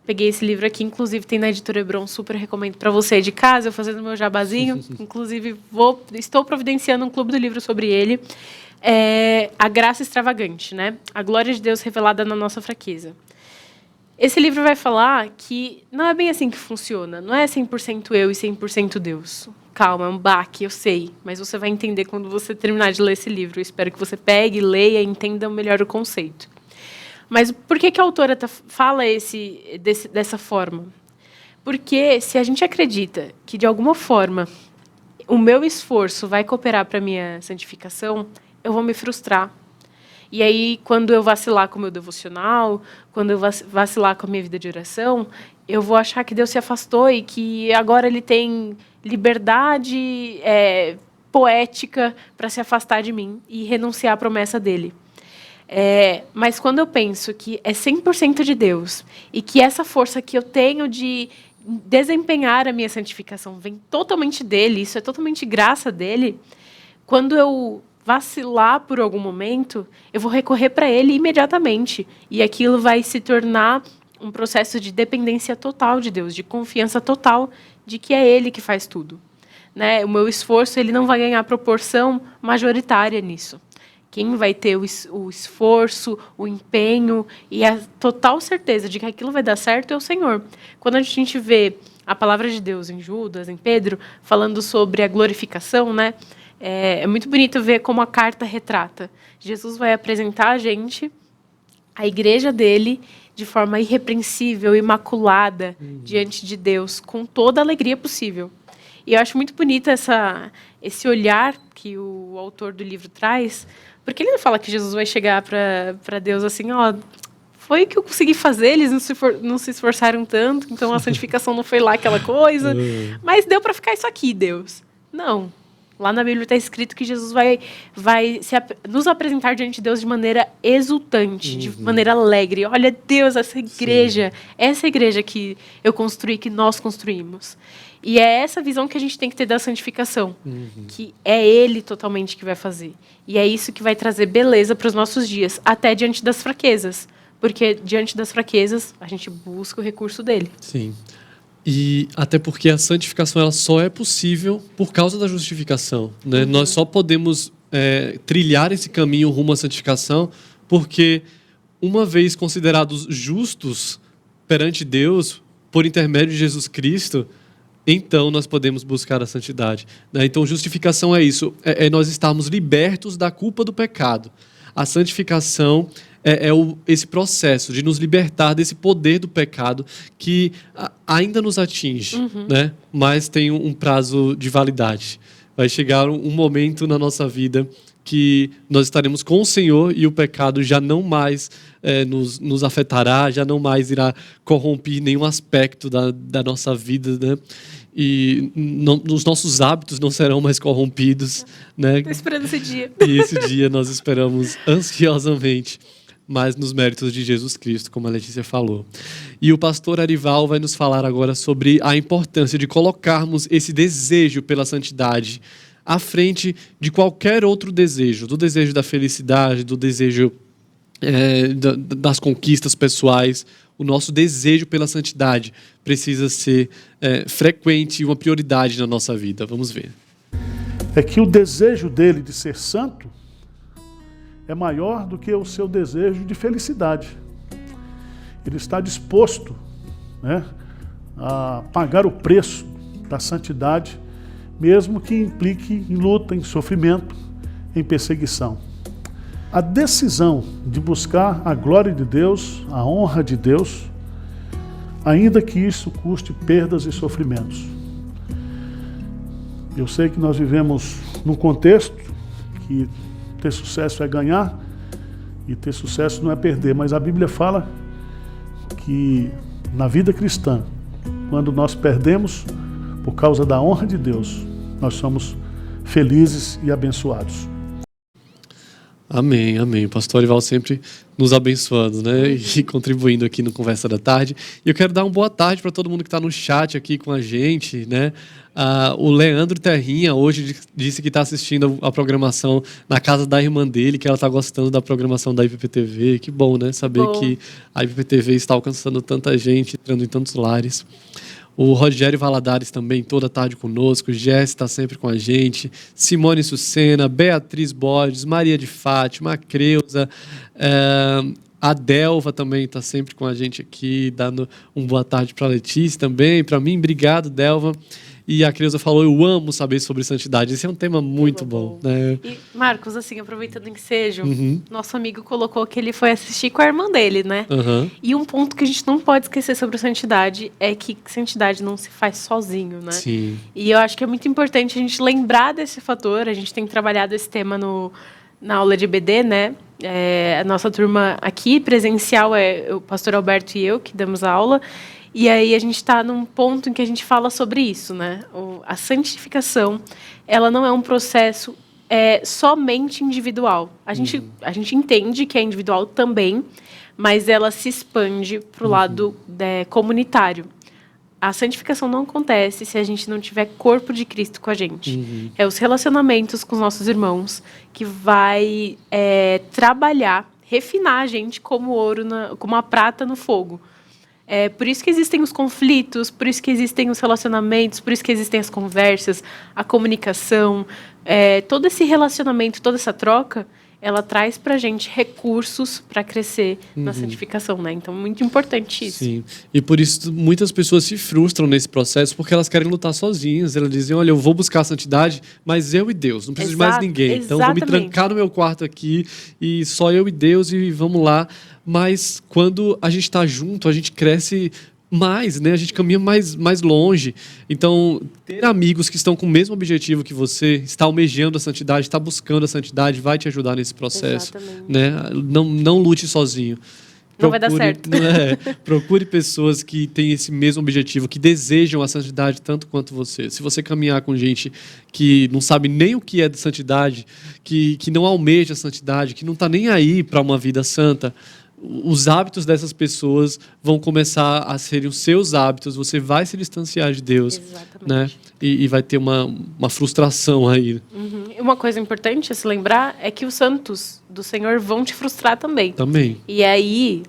Speaker 2: peguei esse livro aqui, inclusive tem na Editora Hebron, super recomendo para você de casa, eu fazendo meu jabazinho, inclusive estou providenciando um clube do livro sobre ele, A Graça Extravagante, né? A glória de Deus revelada na nossa fraqueza. Esse livro vai falar que não é bem assim que funciona, não é 100% eu e 100% Deus. Calma, é um baque, eu sei, mas você vai entender quando você terminar de ler esse livro. Eu espero que você pegue, leia e entenda melhor o conceito. Mas por que a autora fala dessa forma? Porque se a gente acredita que, de alguma forma, o meu esforço vai cooperar para a minha santificação, eu vou me frustrar. E aí, quando eu vacilar com o meu devocional, quando eu vacilar com a minha vida de oração, eu vou achar que Deus se afastou e que agora Ele tem liberdade poética para se afastar de mim e renunciar à promessa dEle. Mas quando eu penso que é 100% de Deus e que essa força que eu tenho de desempenhar a minha santificação vem totalmente dEle, isso é totalmente graça dEle, quando eu vacilar por algum momento, eu vou recorrer para Ele imediatamente. E aquilo vai se tornar um processo de dependência total de Deus, de confiança total de que é Ele que faz tudo. Né? O meu esforço ele não vai ganhar proporção majoritária nisso. Quem vai ter o esforço, o empenho e a total certeza de que aquilo vai dar certo é o Senhor. Quando a gente vê a palavra de Deus em Judas, em Pedro, falando sobre a glorificação, né? É muito bonito ver como a carta retrata. Jesus vai apresentar a gente, a igreja dele, de forma irrepreensível, imaculada, diante de Deus, com toda a alegria possível. E eu acho muito bonito esse olhar que o autor do livro traz, porque ele não fala que Jesus vai chegar para Deus assim, ó, foi o que eu consegui fazer, eles não se esforçaram tanto, então a santificação não foi lá aquela coisa, mas deu para ficar isso aqui, Deus. Não. Lá na Bíblia está escrito que Jesus vai nos apresentar diante de Deus de maneira exultante, de maneira alegre. Olha, Deus, essa igreja que eu construí, que nós construímos. E é essa visão que a gente tem que ter da santificação, que é Ele totalmente que vai fazer. E é isso que vai trazer beleza para os nossos dias, até diante das fraquezas. Porque diante das fraquezas, a gente busca o recurso dele.
Speaker 1: Sim. E até porque a santificação ela só é possível por causa da justificação. Né? Nós só podemos trilhar esse caminho rumo à santificação porque, uma vez considerados justos perante Deus, por intermédio de Jesus Cristo, então nós podemos buscar a santidade. Né? Então, justificação é isso, é nós estarmos libertos da culpa do pecado. A santificação esse processo de nos libertar desse poder do pecado que ainda nos atinge, né? Mas tem um prazo de validade. Vai chegar um momento na nossa vida que nós estaremos com o Senhor e o pecado já não mais nos afetará, já não mais irá corromper nenhum aspecto da nossa vida, né? E os nossos hábitos não serão mais corrompidos. Né?
Speaker 2: Estou esperando esse dia.
Speaker 1: E esse dia nós esperamos ansiosamente, mas nos méritos de Jesus Cristo, como a Letícia falou. E o pastor Arival vai nos falar agora sobre a importância de colocarmos esse desejo pela santidade à frente de qualquer outro desejo, do desejo da felicidade, do desejo das conquistas pessoais. O nosso desejo pela santidade precisa ser frequente e uma prioridade na nossa vida. Vamos ver.
Speaker 4: É que o desejo dele de ser santo é maior do que o seu desejo de felicidade. Ele está disposto, né, a pagar o preço da santidade, mesmo que implique em luta, em sofrimento, em perseguição. A decisão de buscar a glória de Deus, a honra de Deus, ainda que isso custe perdas e sofrimentos. Eu sei que nós vivemos num contexto que ter sucesso é ganhar e ter sucesso não é perder, mas a Bíblia fala que na vida cristã, quando nós perdemos por causa da honra de Deus, nós somos felizes e abençoados.
Speaker 1: Amém, amém. O pastor Orival sempre nos abençoando, né? E contribuindo aqui no Conversa da Tarde. E eu quero dar uma boa tarde para todo mundo que está no chat aqui com a gente, né? O Leandro Terrinha hoje disse que está assistindo a programação na casa da irmã dele, que ela está gostando da programação da IPPTV. Que bom, né? Saber que a IPPTV está alcançando tanta gente, entrando em tantos lares. O Rogério Valadares também, toda tarde conosco. Jess está sempre com a gente. Simone Sucena, Beatriz Borges, Maria de Fátima, a Creuza, a Delva também está sempre com a gente aqui, dando uma boa tarde para a Letícia também, para mim. Obrigado, Delva. E a Creuza falou, eu amo saber sobre santidade. Esse é um tema muito bom, né?
Speaker 2: E, Marcos, assim, aproveitando o ensejo, nosso amigo colocou que ele foi assistir com a irmã dele, né? E um ponto que a gente não pode esquecer sobre santidade é que santidade não se faz sozinho, né?
Speaker 1: Sim.
Speaker 2: E eu acho que é muito importante a gente lembrar desse fator. A gente tem trabalhado esse tema na aula de EBD, né? A nossa turma aqui, presencial, é o pastor Alberto e eu que damos a aula. E aí a gente está num ponto em que a gente fala sobre isso, né? A santificação, ela não é um processo somente individual. A gente entende que é individual também, mas ela se expande para o lado comunitário. A santificação não acontece se a gente não tiver corpo de Cristo com a gente. É os relacionamentos com os nossos irmãos que vai trabalhar, refinar a gente como ouro, como a prata no fogo. Por isso que existem os conflitos, por isso que existem os relacionamentos, por isso que existem as conversas, a comunicação. Todo esse relacionamento, toda essa troca, ela traz para a gente recursos para crescer na santificação, né? Então, muito importante isso.
Speaker 1: Sim, e por isso muitas pessoas se frustram nesse processo porque elas querem lutar sozinhas. Elas dizem, olha, eu vou buscar a santidade, mas eu e Deus, não preciso de mais ninguém. Então, vou me trancar no meu quarto aqui e só eu e Deus e vamos lá. Mas quando a gente está junto, a gente cresce mais, né? A gente caminha mais longe. Então, ter amigos que estão com o mesmo objetivo que você, está almejando a santidade, está buscando a santidade, vai te ajudar nesse processo. Né? Não lute sozinho.
Speaker 2: Não vai dar certo.
Speaker 1: Procure pessoas que têm esse mesmo objetivo, que desejam a santidade tanto quanto você. Se você caminhar com gente que não sabe nem o que é de santidade, que não almeja a santidade, que não está nem aí para uma vida santa, os hábitos dessas pessoas vão começar a serem os seus hábitos, você vai se distanciar de Deus, né? E vai ter uma frustração aí.
Speaker 2: Uma coisa importante a se lembrar é que os santos do Senhor vão te frustrar também. E aí,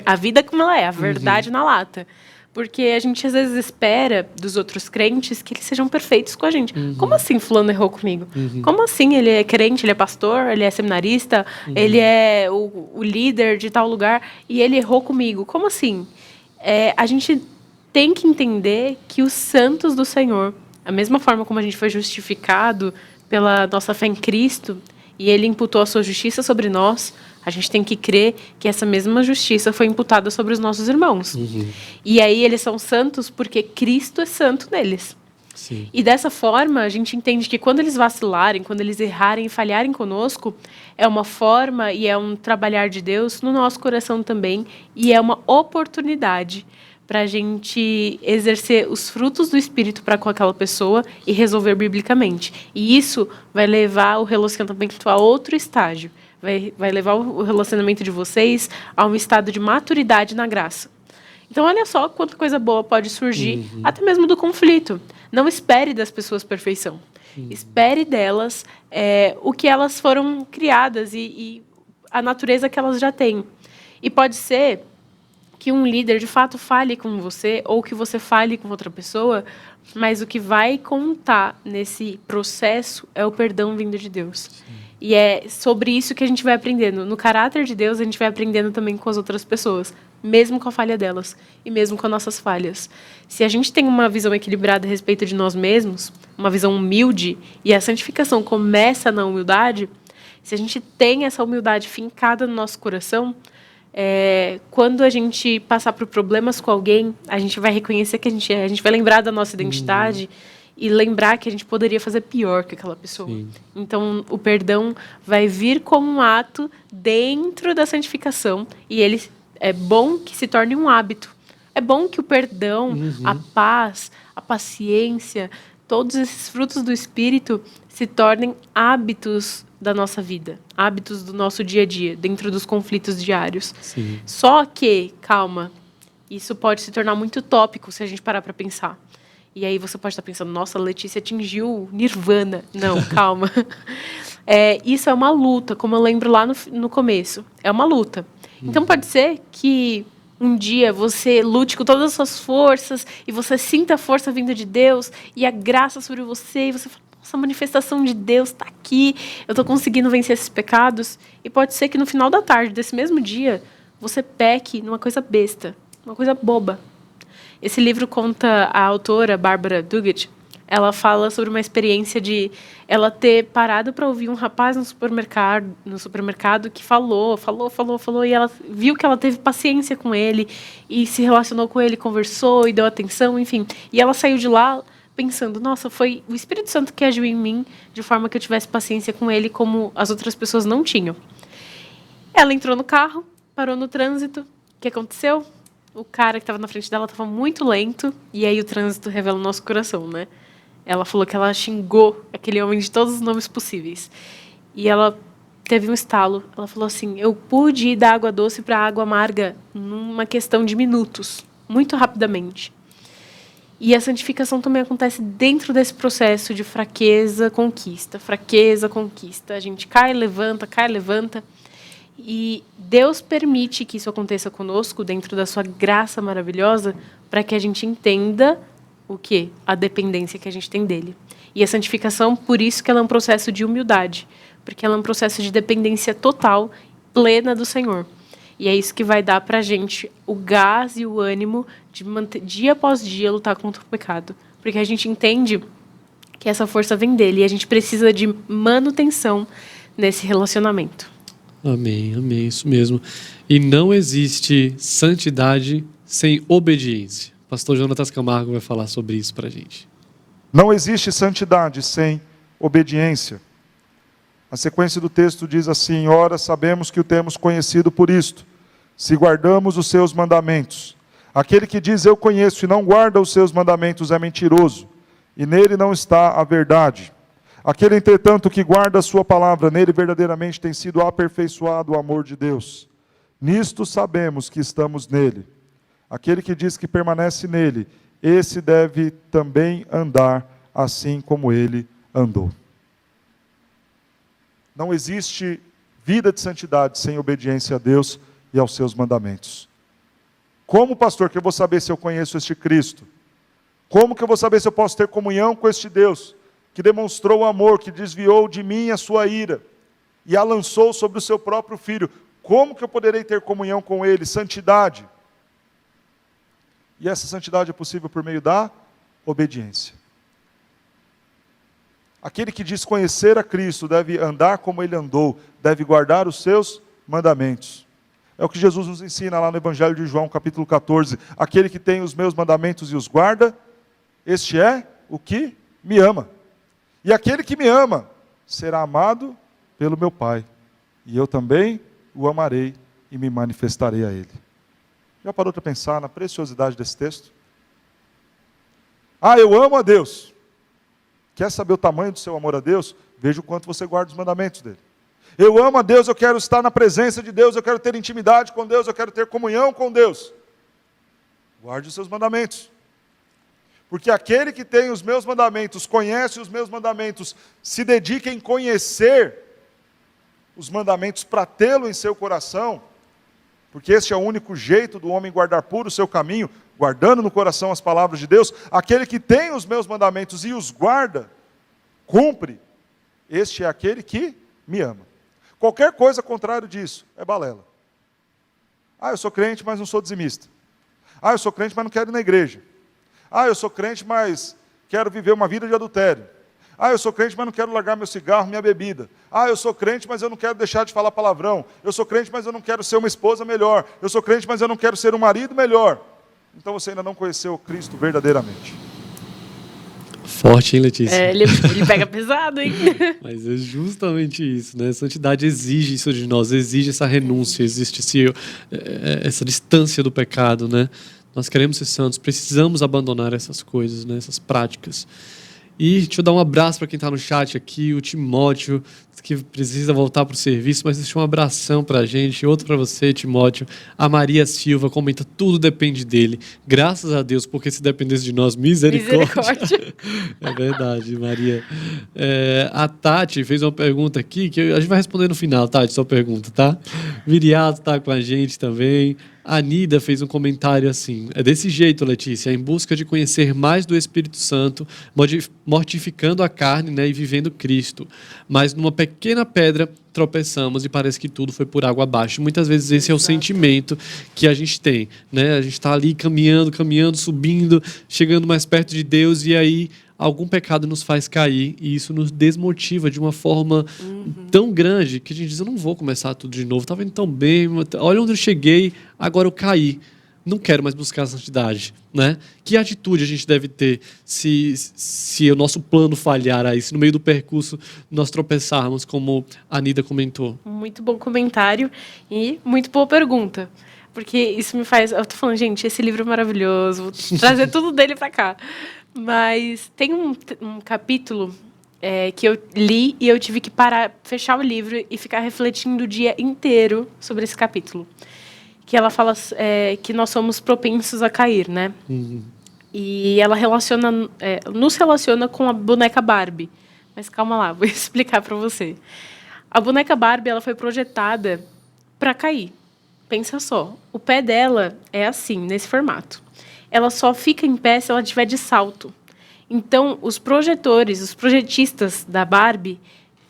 Speaker 2: a vida como ela é, a verdade na lata. Porque a gente às vezes espera dos outros crentes que eles sejam perfeitos com a gente. Como assim fulano errou comigo? Como assim ele é crente, ele é pastor, ele é seminarista, ele é o líder de tal lugar e ele errou comigo? Como assim? A gente tem que entender que os santos do Senhor, a mesma forma como a gente foi justificado pela nossa fé em Cristo e ele imputou a sua justiça sobre nós, a gente tem que crer que essa mesma justiça foi imputada sobre os nossos irmãos. E aí eles são santos porque Cristo é santo neles.
Speaker 1: Sim.
Speaker 2: E dessa forma, a gente entende que quando eles vacilarem, quando eles errarem e falharem conosco, é uma forma e é um trabalhar de Deus no nosso coração também, e é uma oportunidade para a gente exercer os frutos do Espírito para com aquela pessoa e resolver biblicamente. E isso vai levar o relacionamento a outro estágio. Vai levar o relacionamento de vocês a um estado de maturidade na graça. Então, olha só quanta coisa boa pode surgir, até mesmo do conflito. Não espere das pessoas perfeição. Espere delas o que elas foram criadas e a natureza que elas já têm. E pode ser que um líder, de fato, fale com você ou que você fale com outra pessoa, mas o que vai contar nesse processo é o perdão vindo de Deus. E é sobre isso que a gente vai aprendendo. No caráter de Deus, a gente vai aprendendo também com as outras pessoas, mesmo com a falha delas e mesmo com as nossas falhas. Se a gente tem uma visão equilibrada a respeito de nós mesmos, uma visão humilde, e a santificação começa na humildade, se a gente tem essa humildade fincada no nosso coração, quando a gente passar por problemas com alguém, a gente vai reconhecer que a gente vai lembrar da nossa identidade e lembrar que a gente poderia fazer pior que aquela pessoa. Sim. Então, o perdão vai vir como um ato dentro da santificação e ele é bom que se torne um hábito. É bom que o perdão, a paz, a paciência, todos esses frutos do Espírito se tornem hábitos da nossa vida, hábitos do nosso dia a dia, dentro dos conflitos diários.
Speaker 1: Sim.
Speaker 2: Só que, calma, isso pode se tornar muito utópico se a gente parar para pensar. E aí você pode estar pensando, nossa, a Letícia atingiu nirvana. Não, calma. Isso é uma luta, como eu lembro lá no começo. É uma luta. Então pode ser que um dia você lute com todas as suas forças e você sinta a força vinda de Deus e a graça sobre você e você fala, nossa, a manifestação de Deus está aqui, eu estou conseguindo vencer esses pecados. E pode ser que no final da tarde desse mesmo dia você peque numa coisa besta, uma coisa boba. Esse livro conta a autora, Barbara Duguid, ela fala sobre uma experiência de ela ter parado para ouvir um rapaz no supermercado que falou, e ela viu que ela teve paciência com ele e se relacionou com ele, conversou e deu atenção, enfim. E ela saiu de lá pensando, nossa, foi o Espírito Santo que agiu em mim de forma que eu tivesse paciência com ele como as outras pessoas não tinham. Ela entrou no carro, parou no trânsito. O que aconteceu? O cara que estava na frente dela estava muito lento, e aí o trânsito revela o nosso coração, né? Ela falou que ela xingou aquele homem de todos os nomes possíveis. E ela teve um estalo. Ela falou assim, eu pude ir da água doce para a água amarga numa questão de minutos, muito rapidamente. E a santificação também acontece dentro desse processo de fraqueza, conquista. Fraqueza, conquista. A gente cai, levanta, cai, levanta. E Deus permite que isso aconteça conosco dentro da sua graça maravilhosa para que a gente entenda o quê? A dependência que a gente tem dele. E a santificação, por isso que ela é um processo de humildade, porque ela é um processo de dependência total, plena do Senhor. E é isso que vai dar para a gente o gás e o ânimo de manter, dia após dia, lutar contra o pecado. Porque a gente entende que essa força vem dele e a gente precisa de manutenção nesse relacionamento.
Speaker 1: Amém, amém, isso mesmo. E não existe santidade sem obediência. O pastor Jonatas Camargo vai falar sobre isso para a gente.
Speaker 8: Não existe santidade sem obediência. A sequência do texto diz assim, ora, sabemos que o temos conhecido por isto, se guardamos os seus mandamentos. Aquele que diz eu conheço e não guarda os seus mandamentos é mentiroso, e nele não está a verdade. Aquele, entretanto, que guarda a sua palavra, nele verdadeiramente tem sido aperfeiçoado o amor de Deus. Nisto sabemos que estamos nele. Aquele que diz que permanece nele, esse deve também andar assim como ele andou. Não existe vida de santidade sem obediência a Deus e aos seus mandamentos. Como, pastor, que eu vou saber se eu conheço este Cristo? Como que eu vou saber se eu posso ter comunhão com este Deus que demonstrou o amor, que desviou de mim a sua ira e a lançou sobre o seu próprio Filho? Como que eu poderei ter comunhão com Ele? Santidade. E essa santidade é possível por meio da obediência. Aquele que diz conhecer a Cristo deve andar como Ele andou, deve guardar os seus mandamentos. É o que Jesus nos ensina lá no Evangelho de João, capítulo 14. Aquele que tem os meus mandamentos e os guarda, este é o que me ama. E aquele que me ama será amado pelo meu Pai. E eu também o amarei e me manifestarei a Ele. Já parou para pensar na preciosidade desse texto? Ah, eu amo a Deus. Quer saber o tamanho do seu amor a Deus? Veja o quanto você guarda os mandamentos dele. Eu amo a Deus, eu quero estar na presença de Deus, eu quero ter intimidade com Deus, eu quero ter comunhão com Deus. Guarde os seus mandamentos. Porque aquele que tem os meus mandamentos, conhece os meus mandamentos, se dedica em conhecer os mandamentos para tê-lo em seu coração, porque este é o único jeito do homem guardar puro o seu caminho, guardando no coração as palavras de Deus. Aquele que tem os meus mandamentos e os guarda, cumpre, este é aquele que me ama. Qualquer coisa contrário disso é balela. Ah, eu sou crente, mas não sou dizimista. Ah, eu sou crente, mas não quero ir na igreja. Ah, eu sou crente, mas quero viver uma vida de adultério. Ah, eu sou crente, mas não quero largar meu cigarro, minha bebida. Ah, eu sou crente, mas eu não quero deixar de falar palavrão. Eu sou crente, mas eu não quero ser uma esposa melhor. Eu sou crente, mas eu não quero ser um marido melhor. Então você ainda não conheceu o Cristo verdadeiramente.
Speaker 1: Forte, hein, Letícia?
Speaker 2: Ele pega pesado, hein?
Speaker 1: Mas é justamente isso, né? Santidade exige isso de nós, exige essa renúncia, existe essa distância do pecado, né? Nós queremos ser santos, precisamos abandonar essas coisas, né? Essas práticas. E deixa eu dar um abraço para quem está no chat aqui, o Timóteo que precisa voltar para o serviço, mas deixa um abração para a gente, outro para você, Timóteo. A Maria Silva comenta, tudo depende dele. Graças a Deus, porque se dependesse de nós, misericórdia. É verdade, Maria. A Tati fez uma pergunta aqui, que a gente vai responder no final, Tati, sua pergunta, tá? Viriato está com a gente também. A Nida fez um comentário assim, é desse jeito, Letícia, em busca de conhecer mais do Espírito Santo, mortificando a carne, né, e vivendo Cristo. Mas numa pequena pedra tropeçamos e parece que tudo foi por água abaixo. Muitas vezes esse é o sentimento que a gente tem, né? A gente está ali caminhando, subindo, chegando mais perto de Deus e aí algum pecado nos faz cair e isso nos desmotiva de uma forma tão grande que a gente diz, eu não vou começar tudo de novo, estava indo tão bem, olha onde eu cheguei, agora eu caí, não quero mais buscar a santidade, né? Que atitude a gente deve ter se o nosso plano falhar aí, se no meio do percurso nós tropeçarmos, como a Nida comentou?
Speaker 2: Muito bom comentário e muito boa pergunta. Porque isso me faz... Eu tô falando, gente, esse livro é maravilhoso, vou trazer tudo dele para cá. Mas tem um capítulo que eu li e eu tive que parar, fechar o livro e ficar refletindo o dia inteiro sobre esse capítulo. Que ela fala que nós somos propensos a cair, né? Uhum. E ela nos relaciona com a boneca Barbie. Mas calma lá, vou explicar para você. A boneca Barbie ela foi projetada para cair. Pensa só, o pé dela é assim, nesse formato. Ela só fica em pé se ela estiver de salto. Então, os projetistas da Barbie,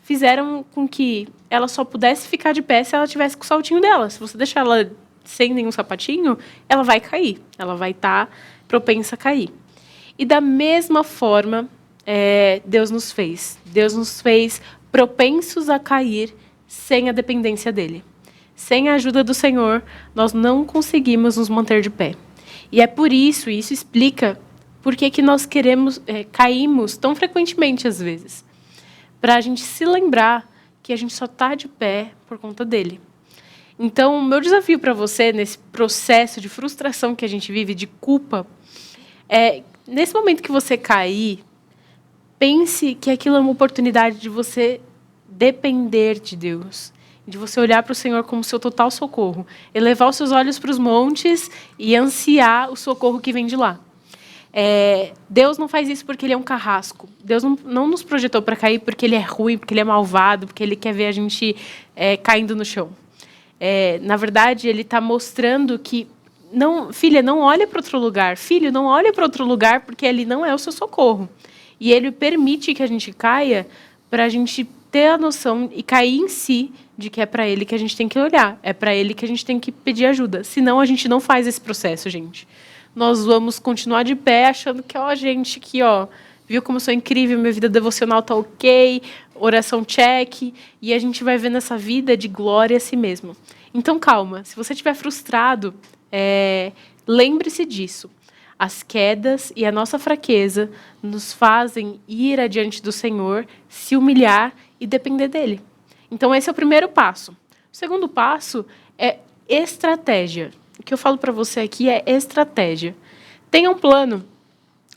Speaker 2: fizeram com que ela só pudesse ficar de pé se ela tivesse com o saltinho dela. Se você deixar ela sem nenhum sapatinho, ela vai cair. Ela vai estar propensa a cair. E da mesma forma, Deus nos fez. Deus nos fez propensos a cair sem a dependência dele. Sem a ajuda do Senhor, nós não conseguimos nos manter de pé. E é por isso explica por que nós caímos tão frequentemente às vezes. Para a gente se lembrar que a gente só está de pé por conta dele. Então, o meu desafio para você, nesse processo de frustração que a gente vive, de culpa, nesse momento que você cair, pense que aquilo é uma oportunidade de você depender de Deus. De você olhar para o Senhor como seu total socorro. Elevar os seus olhos para os montes e ansiar o socorro que vem de lá. Deus não faz isso porque ele é um carrasco. Deus não nos projetou para cair porque ele é ruim, porque ele é malvado, porque ele quer ver a gente caindo no chão. Na verdade, ele está mostrando que, filha, não olha para outro lugar. Filho, não olha para outro lugar porque ele não é o seu socorro. E ele permite que a gente caia para a gente ter a noção e cair em si de que é para ele que a gente tem que olhar, é para ele que a gente tem que pedir ajuda. Senão a gente não faz esse processo, gente. Nós vamos continuar de pé achando que, gente, que, viu como eu sou incrível, minha vida devocional tá ok, oração check, e a gente vai ver nessa vida de glória a si mesmo. Então, calma, se você estiver frustrado, lembre-se disso. As quedas e a nossa fraqueza nos fazem ir adiante do Senhor, se humilhar e depender dele. Então, esse é o primeiro passo. O segundo passo é estratégia. O que eu falo para você aqui é estratégia. Tenha um plano.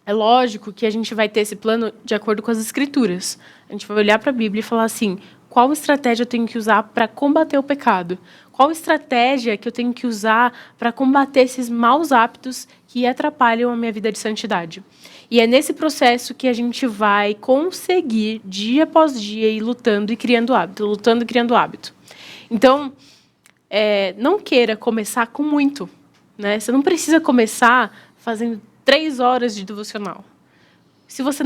Speaker 2: É lógico que a gente vai ter esse plano de acordo com as Escrituras. A gente vai olhar para a Bíblia e falar assim, qual estratégia eu tenho que usar para combater o pecado? Qual estratégia que eu tenho que usar para combater esses maus hábitos que atrapalham a minha vida de santidade? E é nesse processo que a gente vai conseguir, dia após dia, ir lutando e criando hábito. Então, não queira começar com muito. Né? Você não precisa começar fazendo 3 horas de devocional. Se você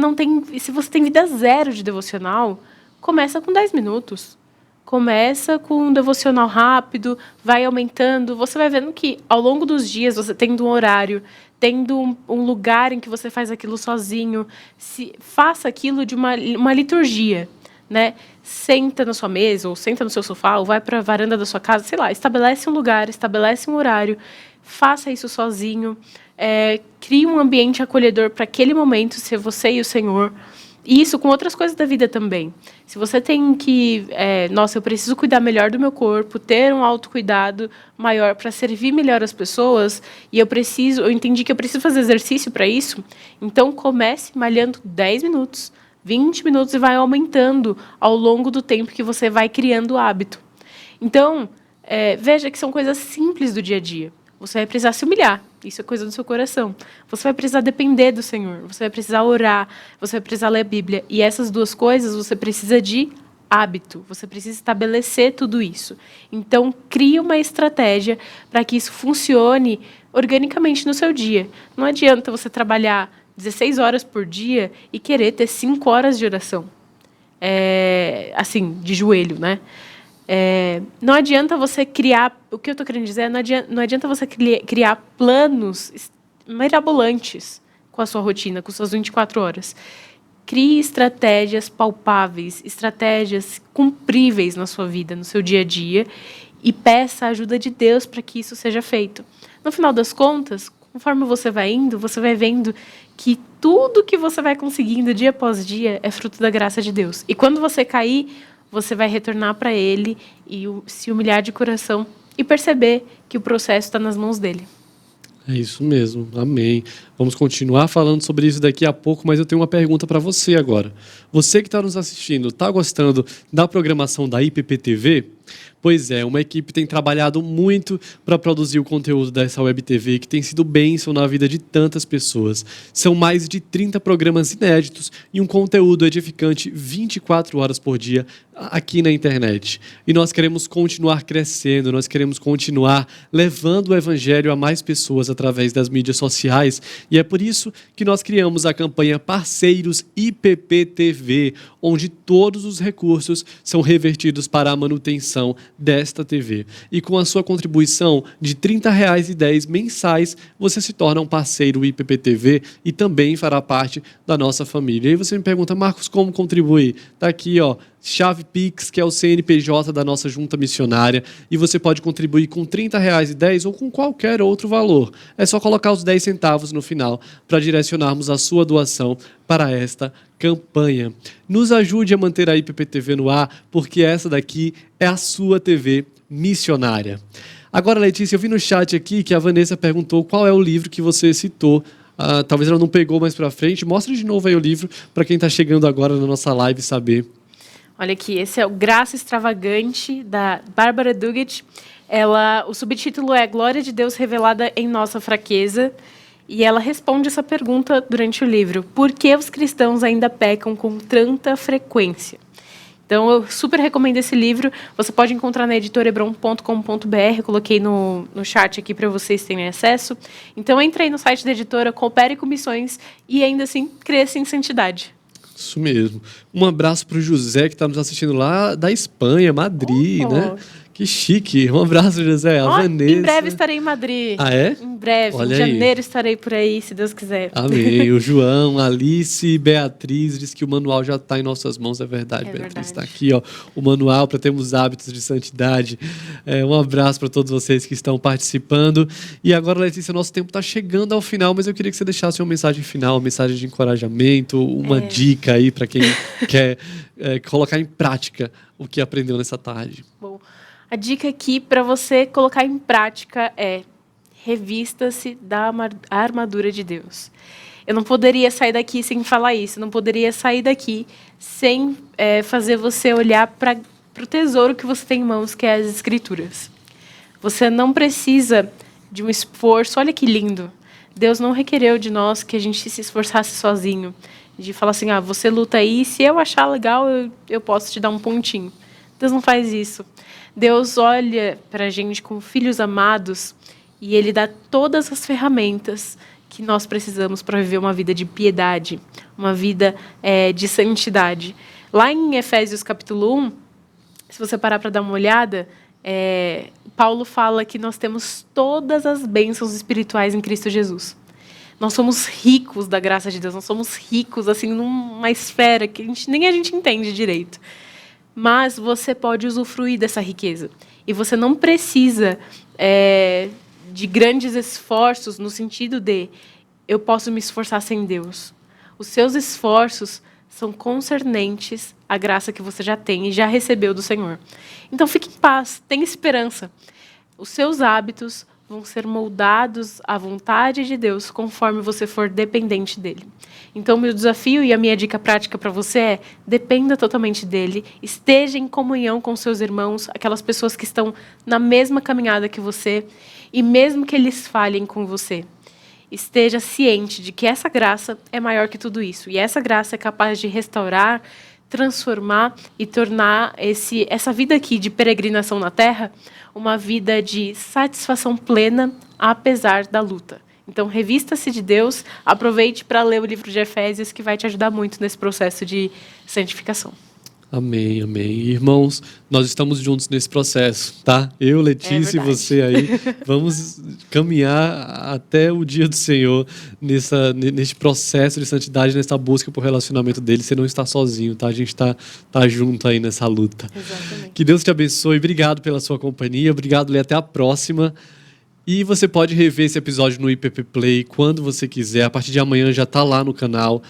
Speaker 2: tem vida zero de devocional, começa com 10 minutos. Começa com um devocional rápido, vai aumentando. Você vai vendo que, ao longo dos dias, você tendo um horário, tendo um lugar em que você faz aquilo sozinho, faça aquilo de uma liturgia. Né? Senta na sua mesa, ou senta no seu sofá, ou vai para a varanda da sua casa, sei lá, estabelece um lugar, estabelece um horário, faça isso sozinho, crie um ambiente acolhedor para aquele momento, ser você e o Senhor. E isso com outras coisas da vida também. Se você tem que, eu preciso cuidar melhor do meu corpo, ter um autocuidado maior para servir melhor as pessoas, e eu entendi que eu preciso fazer exercício para isso, então comece malhando 10 minutos, 20 minutos e vai aumentando ao longo do tempo que você vai criando o hábito. Então, veja que são coisas simples do dia a dia. Você vai precisar se humilhar, isso é coisa do seu coração. Você vai precisar depender do Senhor, você vai precisar orar, você vai precisar ler a Bíblia. E essas duas coisas você precisa de hábito, você precisa estabelecer tudo isso. Então, crie uma estratégia para que isso funcione organicamente no seu dia. Não adianta você trabalhar 16 horas por dia e querer ter 5 horas de oração. Assim, de joelho, né? Não adianta você criar... O que eu estou querendo dizer é não adianta você criar planos mirabolantes com a sua rotina, com suas 24 horas. Crie estratégias palpáveis, estratégias cumpríveis na sua vida, no seu dia a dia, e peça a ajuda de Deus para que isso seja feito. No final das contas, conforme você vai indo, você vai vendo que tudo que você vai conseguindo dia após dia é fruto da graça de Deus. E quando você cair, você vai retornar para Ele e se humilhar de coração e perceber que o processo está nas mãos dele.
Speaker 1: É isso mesmo, amém. Vamos continuar falando sobre isso daqui a pouco, mas eu tenho uma pergunta para você agora. Você que está nos assistindo, está gostando da programação da IPPTV? Pois é, uma equipe tem trabalhado muito para produzir o conteúdo dessa Web TV, que tem sido bênção na vida de tantas pessoas. São mais de 30 programas inéditos e um conteúdo edificante 24 horas por dia aqui na internet. E nós queremos continuar crescendo, nós queremos continuar levando o evangelho a mais pessoas através das mídias sociais. E é por isso que nós criamos a campanha Parceiros IPPTV, onde todos os recursos são revertidos para a manutenção desta TV. E com a sua contribuição de R$ 30,10 mensais, você se torna um parceiro IPPTV e também fará parte da nossa família. E aí você me pergunta, Marcos, como contribuir? Está aqui, ó, Chave Pix, que é o CNPJ da nossa junta missionária, e você pode contribuir com R$ 30,10 ou com qualquer outro valor. É só colocar os 10 centavos no final para direcionarmos a sua doação para esta campanha. Nos ajude a manter a IPPTV no ar, porque essa daqui é a sua TV missionária. Agora, Letícia, eu vi no chat aqui que a Vanessa perguntou qual é o livro que você citou. Talvez ela não pegou mais para frente. Mostra de novo aí o livro para quem está chegando agora na nossa live saber.
Speaker 2: Olha aqui, esse é o Graça Extravagante, da Bárbara Duguet. O subtítulo é Glória de Deus Revelada em Nossa Fraqueza. E ela responde essa pergunta durante o livro. Por que os cristãos ainda pecam com tanta frequência? Então, eu super recomendo esse livro. Você pode encontrar na editorebron.com.br. Coloquei no chat aqui para vocês terem acesso. Então, entre aí no site da editora, coopere com missões e ainda assim cresça em santidade.
Speaker 1: Isso mesmo. Um abraço para o José, que está nos assistindo lá da Espanha, Madrid, né? Que chique. Um abraço, José. A Vanessa.
Speaker 2: Em breve estarei em Madrid.
Speaker 1: Ah, é?
Speaker 2: Em breve.
Speaker 1: Olha
Speaker 2: em janeiro estarei por aí, se Deus quiser.
Speaker 1: Amém. O João, Alice e Beatriz diz que o manual já está em nossas mãos. É verdade, Beatriz. Está aqui, ó, o manual para termos hábitos de santidade. Um abraço para todos vocês que estão participando. E agora, Letícia, nosso tempo está chegando ao final, mas eu queria que você deixasse uma mensagem final, uma mensagem de encorajamento, uma dica aí para quem quer colocar em prática o que aprendeu nessa tarde.
Speaker 2: Bom, a dica aqui para você colocar em prática é: revista-se da armadura de Deus. Eu não poderia sair daqui sem falar isso. Eu não poderia sair daqui sem fazer você olhar para o tesouro que você tem em mãos, que é as Escrituras. Você não precisa de um esforço. Olha que lindo. Deus não requereu de nós que a gente se esforçasse sozinho. De falar assim, você luta aí, se eu achar legal, eu posso te dar um pontinho. Deus não faz isso. Deus olha para a gente como filhos amados e Ele dá todas as ferramentas que nós precisamos para viver uma vida de piedade, uma vida de santidade. Lá em Efésios capítulo 1, se você parar para dar uma olhada, Paulo fala que nós temos todas as bênçãos espirituais em Cristo Jesus. Nós somos ricos da graça de Deus, nós somos ricos assim, numa esfera que nem a gente entende direito. Mas você pode usufruir dessa riqueza. E você não precisa de grandes esforços no sentido de eu posso me esforçar sem Deus. Os seus esforços são concernentes à graça que você já tem e já recebeu do Senhor. Então fique em paz, tenha esperança. Os seus hábitos vão ser moldados à vontade de Deus conforme você for dependente dele. Então, meu desafio e a minha dica prática para você é: dependa totalmente dele, esteja em comunhão com seus irmãos, aquelas pessoas que estão na mesma caminhada que você, e mesmo que eles falhem com você, esteja ciente de que essa graça é maior que tudo isso. E essa graça é capaz de restaurar, transformar e tornar essa vida aqui de peregrinação na Terra uma vida de satisfação plena, apesar da luta. Então, revista-se de Deus, aproveite para ler o livro de Efésios, que vai te ajudar muito nesse processo de santificação.
Speaker 1: Amém, amém. Irmãos, nós estamos juntos nesse processo, tá? Eu, Letícia e você aí, vamos caminhar até o dia do Senhor neste processo de santidade, nessa busca por relacionamento dele. Você não está sozinho, tá? A gente tá junto aí nessa luta.
Speaker 2: Exatamente.
Speaker 1: Que Deus te abençoe. Obrigado pela sua companhia. Obrigado, Lê. Até a próxima. E você pode rever esse episódio no IPP Play quando você quiser. A partir de amanhã já está lá no canal.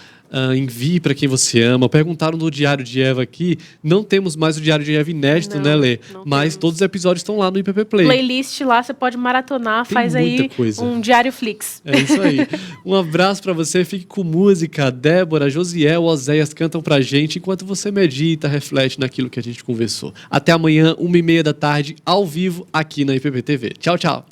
Speaker 1: Envie para quem você ama. Perguntaram no Diário de Eva aqui. Não temos mais o Diário de Eva inédito, né, Lê? Mas todos os episódios estão lá no IPP Play.
Speaker 2: Playlist lá, você pode maratonar,
Speaker 1: Tem
Speaker 2: faz aí
Speaker 1: coisa.
Speaker 2: Um Diário Flix.
Speaker 1: É isso aí. Um abraço para você. Fique com música. Débora, Josiel, Oséias cantam pra gente enquanto você medita, reflete naquilo que a gente conversou. Até amanhã, 1h30 da tarde, ao vivo, aqui na IPP TV. Tchau, tchau.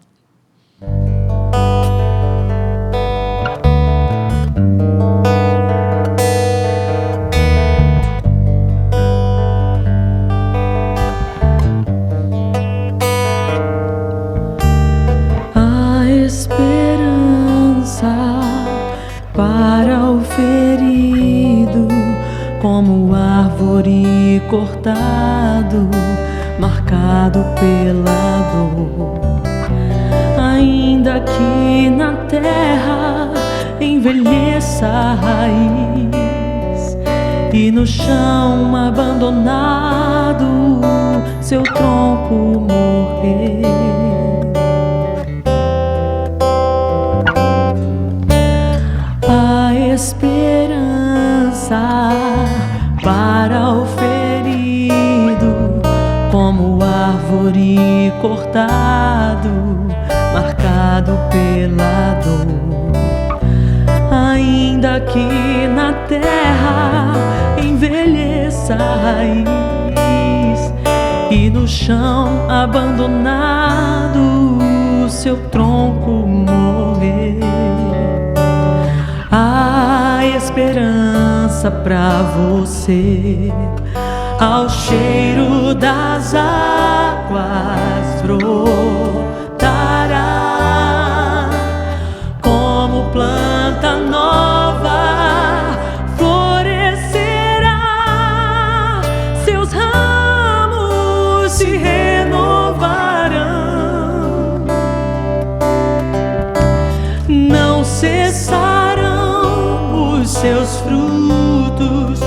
Speaker 9: A esperança para o ferido, como árvore cortado, marcado pela dor. Ainda que na terra envelheça a raiz e no chão abandonado seu tronco morrer, a esperança para o ferido, como árvore cortado, marcado pela dor. Ainda que na terra envelheça a raiz e no chão abandonado seu tronco morrer, a esperança pra você, ao cheiro das águas brotará, como planta nova florescerá, seus ramos se renovarão, não cessarão os seus frutos